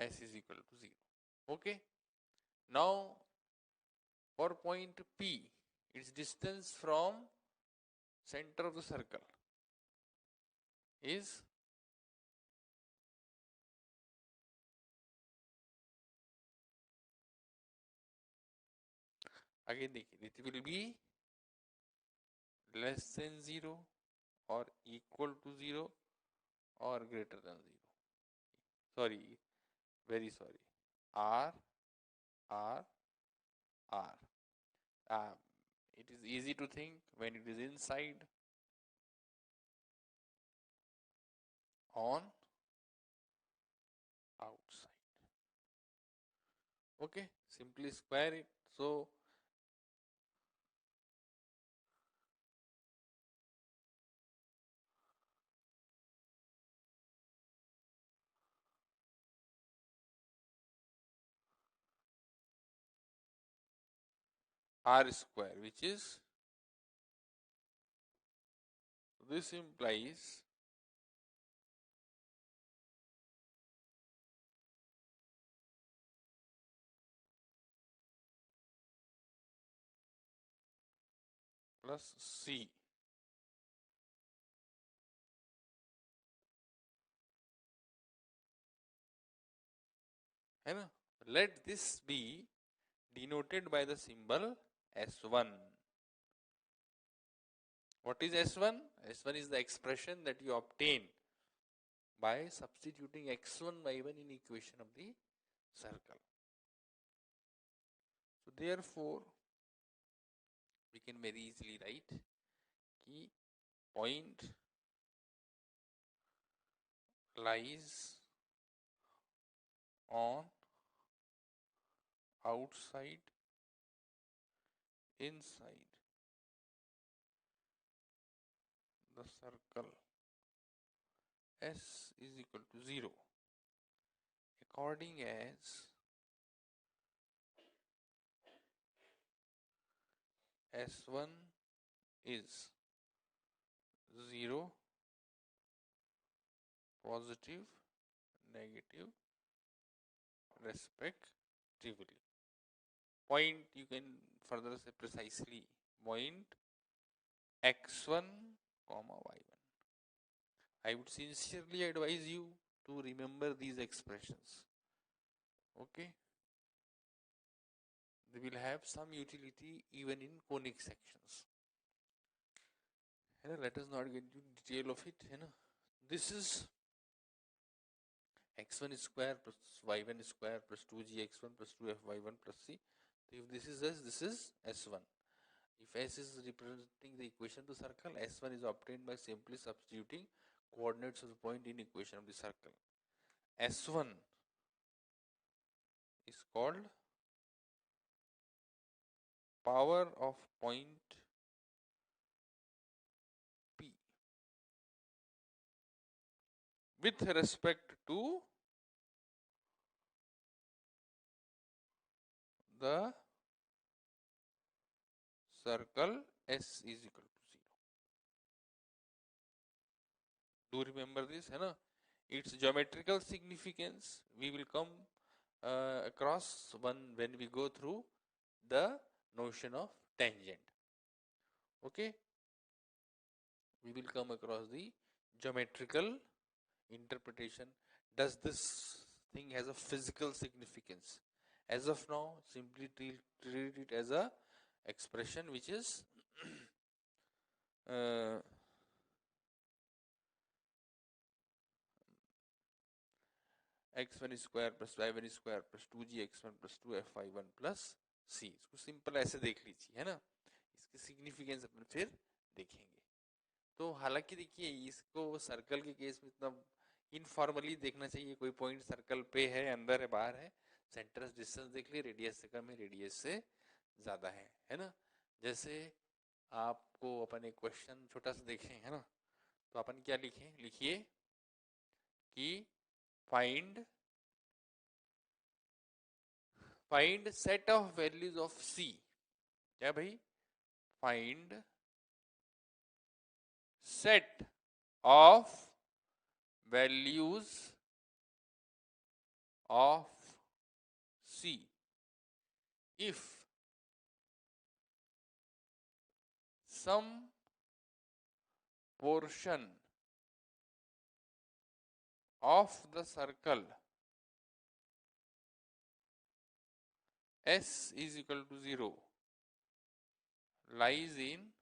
S is equal to 0. Okay. Now for point P, its distance from center of the circle is again it will be less than 0 or equal to 0 or greater than 0. Sorry, very sorry. R, R, R. It is easy to think when it is inside, on, outside. Okay, simply square it. So R square, which is, this implies plus C. है ना? Let this be denoted by the symbol S1. What is S1? S1 is the expression that you obtain by substituting x1, y1 in equation of the circle. So therefore, we can very easily write कि point lies on outside, inside the circle S is equal to 0 according as S1 is 0, positive, negative, respectively. Point, you can further say precisely, point x1, y1. I would sincerely advise you to remember these expressions. Okay? They will have some utility even in conic sections. Let us not get into detail of it. This is x1 square plus y1 square plus 2gx1 plus 2fy1 plus c. So if this is S, this is S1. If S is representing the equation of the circle, S1 is obtained by simply substituting coordinates of the point in equation of the circle. S1 is called power of point P with respect to the circle S is equal to 0. Do remember this, its geometrical significance we will come across when we go through the notion of tangent. Okay, we will come across the geometrical interpretation. Does this thing has a physical significance? As of now, simply treat it as a expression which is x1 square plus y1 square plus 2gx1 plus 2fy1 plus c. इसको simple ऐसे देख लीजिए, है ना? इसकी significance अपन फिर देखेंगे. तो हालांकि देखिए इसको सर्कल के केस में इतना इनफॉर्मली देखना चाहिए, कोई पॉइंट सर्कल पे है, अंदर है, बाहर है, सेंटर डिस्टेंस देख लिए, रेडियस से कम है, रेडियस से ज्यादा है ना। जैसे आपको अपन एक क्वेश्चन छोटा सा देखें, है ना, तो अपन क्या लिखें, लिखिए कि find set of values of c. क्या भाई, find set of values of c if some portion of the circle S is equal to 0 lies in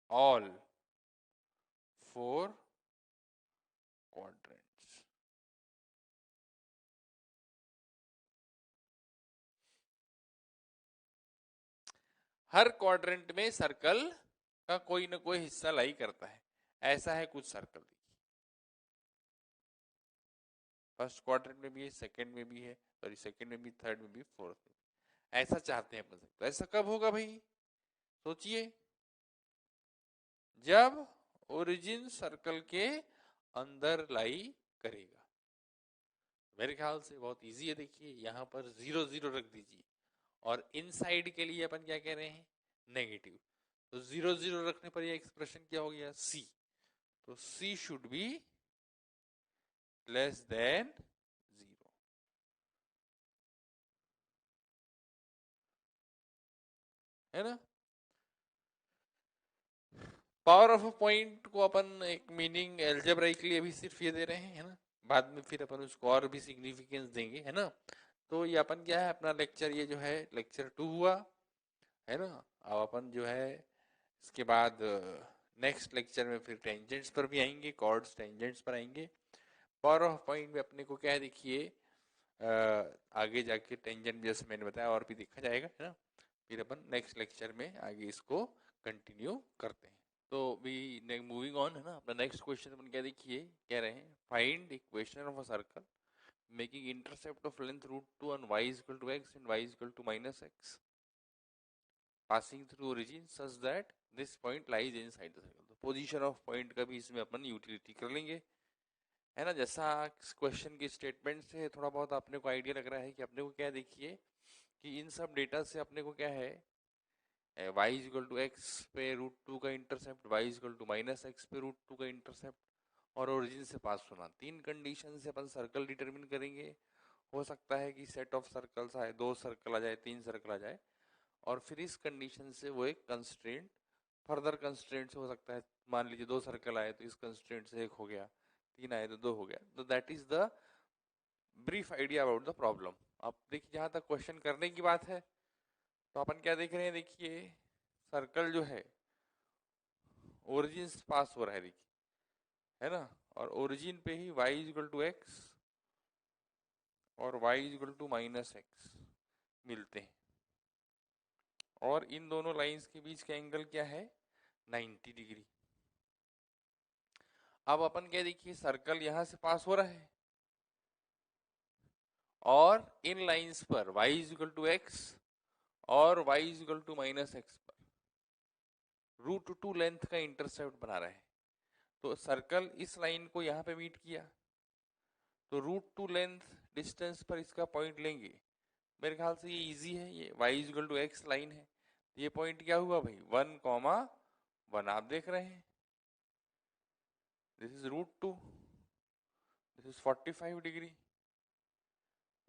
all four quadrants। Her quadrant में सर्कल का कोई ना कोई हिस्सा लाई करता है, ऐसा है कुछ सर्कल। फर्स्ट क्वाड्रेंट में भी है, सेकंड में भी है, सॉरी सेकंड में भी, थर्ड में भी, फोर्थ में, ऐसा चाहते हैं अपन। तो ऐसा कब होगा भाई, सोचिए, जब ओरिजिन सर्कल के अंदर लाई करेगा। मेरे ख्याल से बहुत इजी है। देखिए यहाँ पर 0 0 रख दीजिए, और इनसाइड के लिए अपन क्या कह रहे हैं, नेगेटिव। तो 0 0 रखने पर ये एक्सप्रेशन क्या हो गया, C। तो C should be less than 0, है ना। पावर ऑफ अ पॉइंट को अपन एक मीनिंग एल्जेब्राइकली अभी सिर्फ ये दे रहे हैं, है ना, बाद में फिर अपन उसको और भी सिग्निफिकेंस देंगे, है ना। तो ये अपन क्या है, अपना लेक्चर ये जो है लेक्चर 2 हुआ, है ना। अब अपन जो है इसके बाद नेक्स्ट लेक्चर में फिर टेंजेंट्स पर भी आएंगे, कॉर्ड्स टेंजेंट्स पर आएंगे। पावर ऑफ पॉइंट में अपने को क्या है, देखिए आगे जाके टेंजेंट जैसे मैंने बताया और भी देखा जाएगा, है ना। फिर अपन नेक्स्ट लेक्चर में आगे इसको कंटिन्यू करते हैं। तो भी मूविंग ऑन, है ना। अपना नेक्स्ट क्वेश्चन अपन क्या देखिए, कह रहे हैं find equation of a circle making intercept of length √2 on y is equal to x and y is equal to -x passing through origin such that this point lies inside the circle। तो position of point का भी इसमें अपन utility कर लेंगे, है ना। जैसा question की स्टेटमेंट से थोड़ा बहुत अपने को आइडिया लग रहा है कि अपने को क्या, देखिए कि इन सब डेटा से अपने को क्या है, y is equal to x पे √2 का intercept, y is equal to -x पे √2 का इंटरसेप्ट, और ओरिजिन से पास होना। तीन कंडीशन से अपन सर्कल डिटरमिन करेंगे। हो सकता है कि सेट ऑफ सर्कल्स आए, 2 सर्कल आ जाए, 3 सर्कल आ जाए, और फिर इस कंडीशन से वो एक कंस्ट्रेंट, फर्दर कंस्ट्रेंट से हो सकता है, मान लीजिए 2 सर्कल आए तो इस कंस्ट्रेंट से 1 हो गया, 3 आए तो 2 हो गया। तो that is the brief idea about the problem. अब देखिए जहां तक क्वेश्चन करने की बात है, तो अपन क्या देख रहे हैं, देखिए सर्कल जो है ओरिजिन से पास हो रहा है, देखिए, है ना। और ओरिजिन पे ही y is equal to x और y is equal to -x मिलते हैं, और इन दोनों लाइंस के बीच का एंगल क्या है, 90 डिग्री। अब अपन क्या, देखिए सर्कल यहां से पास हो रहा है, और इन लाइंस पर y is equal to x और y is equal to -x पर √2 लेंथ का इंटरसेप्ट बना रहा है। तो सर्कल इस लाइन को यहाँ पे मीट किया, तो √2 लेंथ डिस्टेंस पर इसका पॉइंट लेंगे। मेरे ख्याल से ये इजी है, ये y is equal to x line है, ये पॉइंट क्या हुआ भाई, 1,1 आप देख रहे हैं। This is √2, this is 45 degree,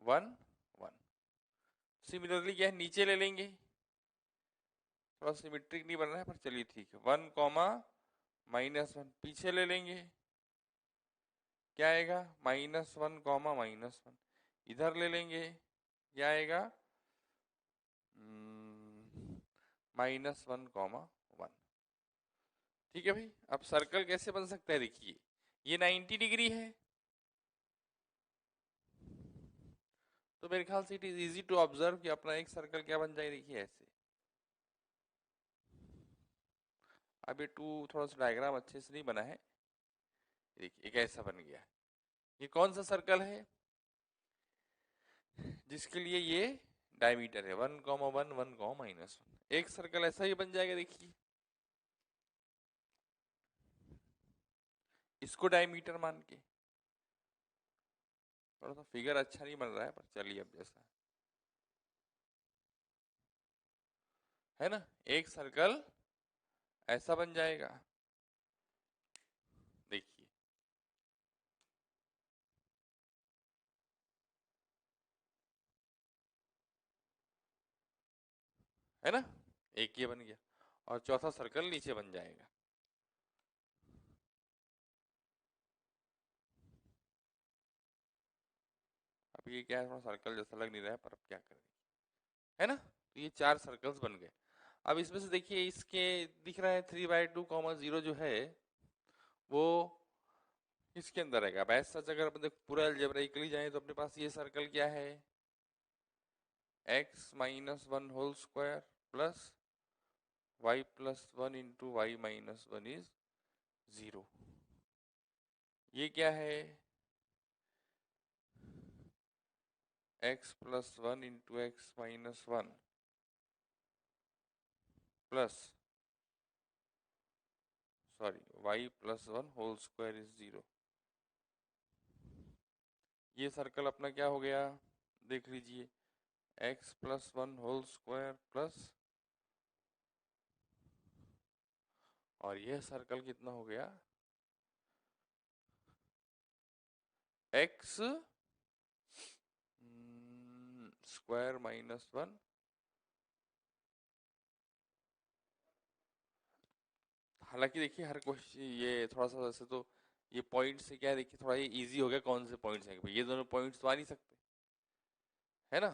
1 1। Similarly क्या है, नीचे ले लेंगे, थोड़ा सिमेट्रिक नहीं बन रहा है पर चलिए ठीक है, 1,-1 पीछे ले लेंगे, क्या आएगा, -1, इधर ले लेंगे, क्या आएगा, -1, ठीक है भाई। अब सर्कल कैसे बन सकता है, देखिए ये 90 डिग्री है, तो मेरे ख्याल से it is easy to observe कि अपना एक सर्कल क्या बन जाए, देखिए ऐसे। अब ये टू थोड़ा सा डायग्राम अच्छे से नहीं बना है, देखिए एक ऐसा बन गया। ये कौन सा सर्कल है जिसके लिए ये डायमीटर है 1,1 1,-1। एक सर्कल ऐसा ही बन जाएगा, देखिए इसको डायमीटर मान के। थोड़ा सा फिगर अच्छा नहीं बन रहा है, पर चलिए अब जैसा है ना, एक सर्कल ऐसा बन जाएगा, देखिए है ना, एक ये बन गया और चौथा सर्कल नीचे बन जाएगा। अब ये क्या है, थोड़ा सर्कल जैसा लग नहीं रहा है, पर अब क्या करें, है ना। तो ये चार सर्कल्स बन गए। अब इसमें से देखिए इसके दिख रहा है 3/2, 0 जो है वो इसके अंदर रहेगा। अब ऐसा अगर अपन देखो पूरा अलजेब्राइकली जाए तो अपने पास ये सर्कल क्या है, x-1 plus y+1 into y-1 is 0। ये क्या है, x+1 into x-1 plus sorry y+1 is 0। ये सर्कल अपना क्या हो गया, देख लीजिए, x+1 प्लस, और यह सर्कल कितना हो गया, x स्क्वायर -1। हालांकि देखिए हर क्वेश्चन ये थोड़ा सा वैसे तो ये पॉइंट से क्या है, देखिए थोड़ा ये इजी हो गया, कौन से पॉइंट्स हैं, ये दोनों पॉइंट्स तो आ नहीं सकते, है ना।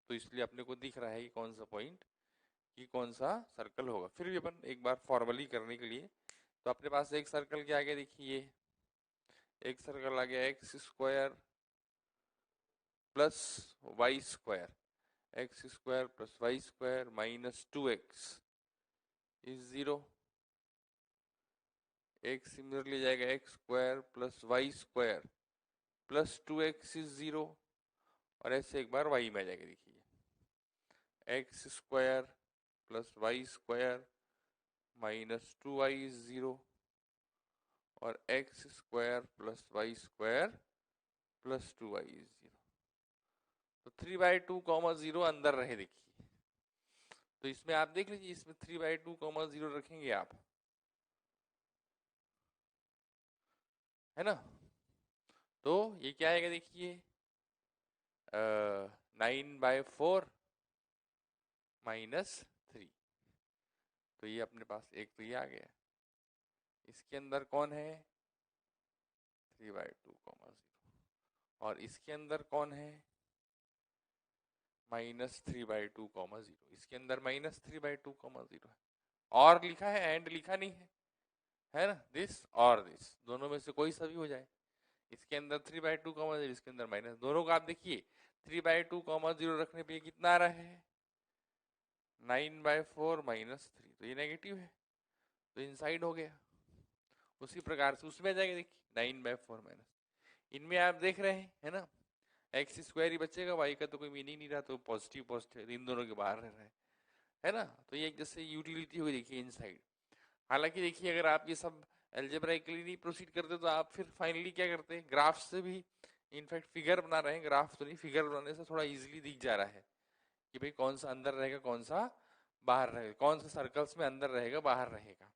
तो इसलिए अपने को दिख रहा है कि कौन सा पॉइंट, कि कौन सा सर्कल होगा। फिर भी अपन एक बार फॉर्मली करने के लिए, तो अपने पास एक सर्कल क्या आ गया, देखिए एक सर्कल आ गया x² plus y², x² plus y² -2x is 0। एक सिमिलरली जाएगा x² plus y² plus 2x is 0, और ऐसे एक बार y में आ जाएगा, देखिए x² plus y² -2y is 0, और x² plus y² plus 2y is 0। तो 3/2, 0 अंदर रहे, देखिए। तो इसमें आप देख लीजिए, इसमें 3/2, 0 रखेंगे आप, है ना। तो ये क्या आएगा, देखिए 9/4 -3। तो ये अपने पास एक तो ये आ गया, इसके अंदर कौन है 3/2, 0, और इसके अंदर कौन है -3/2, 0। इसके अंदर -3/2, 0 है, और लिखा है एंड लिखा नहीं है ना, दिस और दिस दोनों में से कोई सा भी हो जाए। इसके अंदर 3/2, 0, इसके अंदर माइनस, दोनों का आप देखिए 3/2, 0 रखने पे ये कितना आ रहा है 9/4 -3, तो ये नेगेटिव है, तो इनसाइड हो गया। उसी प्रकार से उसमें आ जाएगा, देखिए 9/4 माइनस, इनमें आप देख रहे हैं, है ना, x² ही बचेगा, y का तो कोई मीनिंग नहीं रहा, तो पॉजिटिव पॉजिटिव इन दोनों के बाहर रह रहा है ना। तो ये एक जैसे यूटिलिटी हुई, देखिए इनसाइड। हालांकि देखिए अगर आप ये सब एल्जेब्राइकली नहीं प्रोसीड करते तो आप फिर फाइनली क्या करते हैं, ग्राफ से भी, इनफैक्ट फिगर बना रहे हैं, ग्राफ तो नहीं, फिगर बनाने से थोड़ा इजीली दिख जा रहा है कि भाई कौन सा अंदर रहेगा कौन सा बाहर रहेगा, कौन सा सर्कल्स में अंदर रहेगा बाहर रहेगा।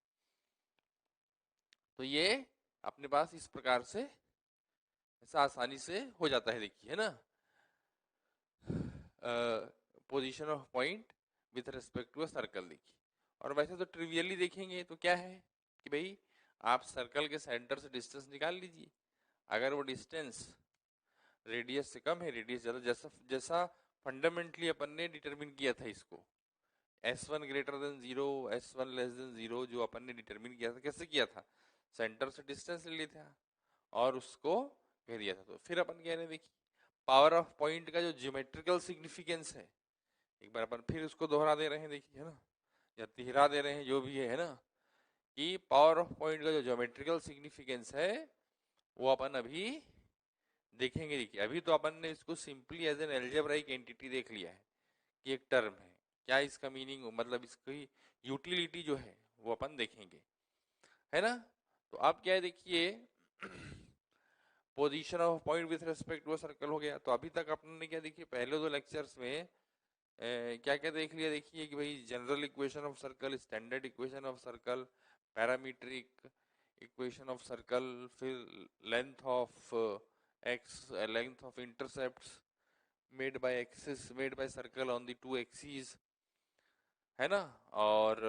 तो ये अपने पास इस प्रकार से ऐसा आसानी से हो जाता है, देखिए, है ना, position of point with respect to a circle, देखिए। और वैसे तो ट्रिवियली देखेंगे तो क्या है कि भाई आप सर्कल के सेंटर से डिस्टेंस निकाल लीजिए, अगर वो डिस्टेंस रेडियस से कम है, रेडियस ज्यादा, जैसा जैसा फंडामेंटली अपन ने डिटरमिन किया था इसको, S1 greater than 0, S1 less than 0, जो अपन ने डिटरमिन किया था, कैसे किया था, सेंटर से डिस्टेंस ले लिया था और उसको कह दिया था। तो फिर अपन कह रहे हैं, देखिए पावर ऑफ पॉइंट का जो ज्योमेट्रिकल सिग्निफिकेंस है, एक बार अपन फिर उसको दोहरा दे रहे हैं, देखिए, है ना, या तिहरा दे रहे हैं, जो भी है ना, कि पावर ऑफ पॉइंट का जो ज्योमेट्रिकल सिग्निफिकेंस है वो अपन अभी देखेंगे। देखिए अभी तो अपन ने इसको simply as an algebraic entity देख लिया है कि एक टर्म है, क्या इसका मीनिंग मतलब इसकी यूटिलिटी जो है वो अपन देखेंगे, है ना। तो आप क्या है देखिए position of point with respect to circle हो गया। तो अभी तक अपन ने क्या देखिए पहले दो लेक्चर्स में क्या क्या देख लिया देखिए कि भाई general equation of circle, standard equation of circle, parametric equation of circle, फिर length of x, length of intercepts made by axis made by circle on the two axes, है ना। और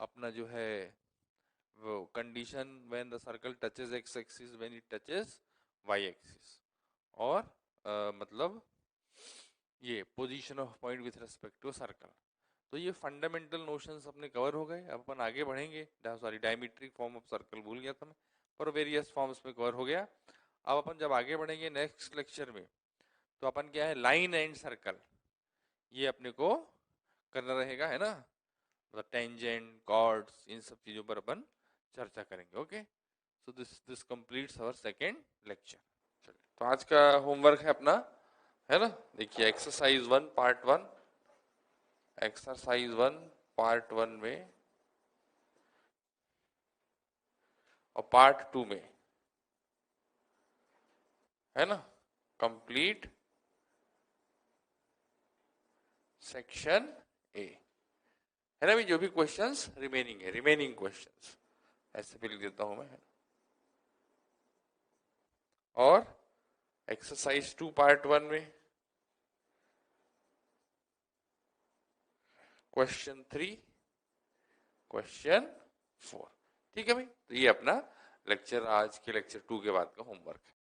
अपना जो है वो condition when the circle touches x axis when it touches y axis, और मतलब ये position of point with respect to circle. तो ये फंडामेंटल नोशंस अपने कवर हो गए। अब अपन आगे बढ़ेंगे, सॉरी डायमीट्रिक फॉर्म ऑफ सर्कल भूल गया था मैं, पर वेरियस फॉर्म्स में कवर हो गया। अब अपन जब आगे बढ़ेंगे नेक्स्ट लेक्चर में तो अपन क्या है लाइन एंड सर्कल ये अपने को करना रहेगा, है ना। मतलब टेंजेंट, कॉर्ड्स, इन सब चीजों पर अपन चर्चा करेंगे। Okay, so this completes our second lecture. तो आज का होमवर्क है अपना, है ना। देखिए एक्सरसाइज 1 पार्ट 1, एक्सरसाइज 1 पार्ट 1 में और पार्ट 2 में, है ना, कंप्लीट सेक्शन ए, है ना। भी जो भी क्वेश्चंस रिमेनिंग है, रिमेनिंग क्वेश्चंस ऐसे भी लिख देता हूं मैं। और एक्सरसाइज 2 पार्ट 1 में क्वेश्चन 3, क्वेश्चन 4, ठीक है भाई। तो ये अपना लेक्चर, आज के लेक्चर 2 के बाद का होमवर्क है।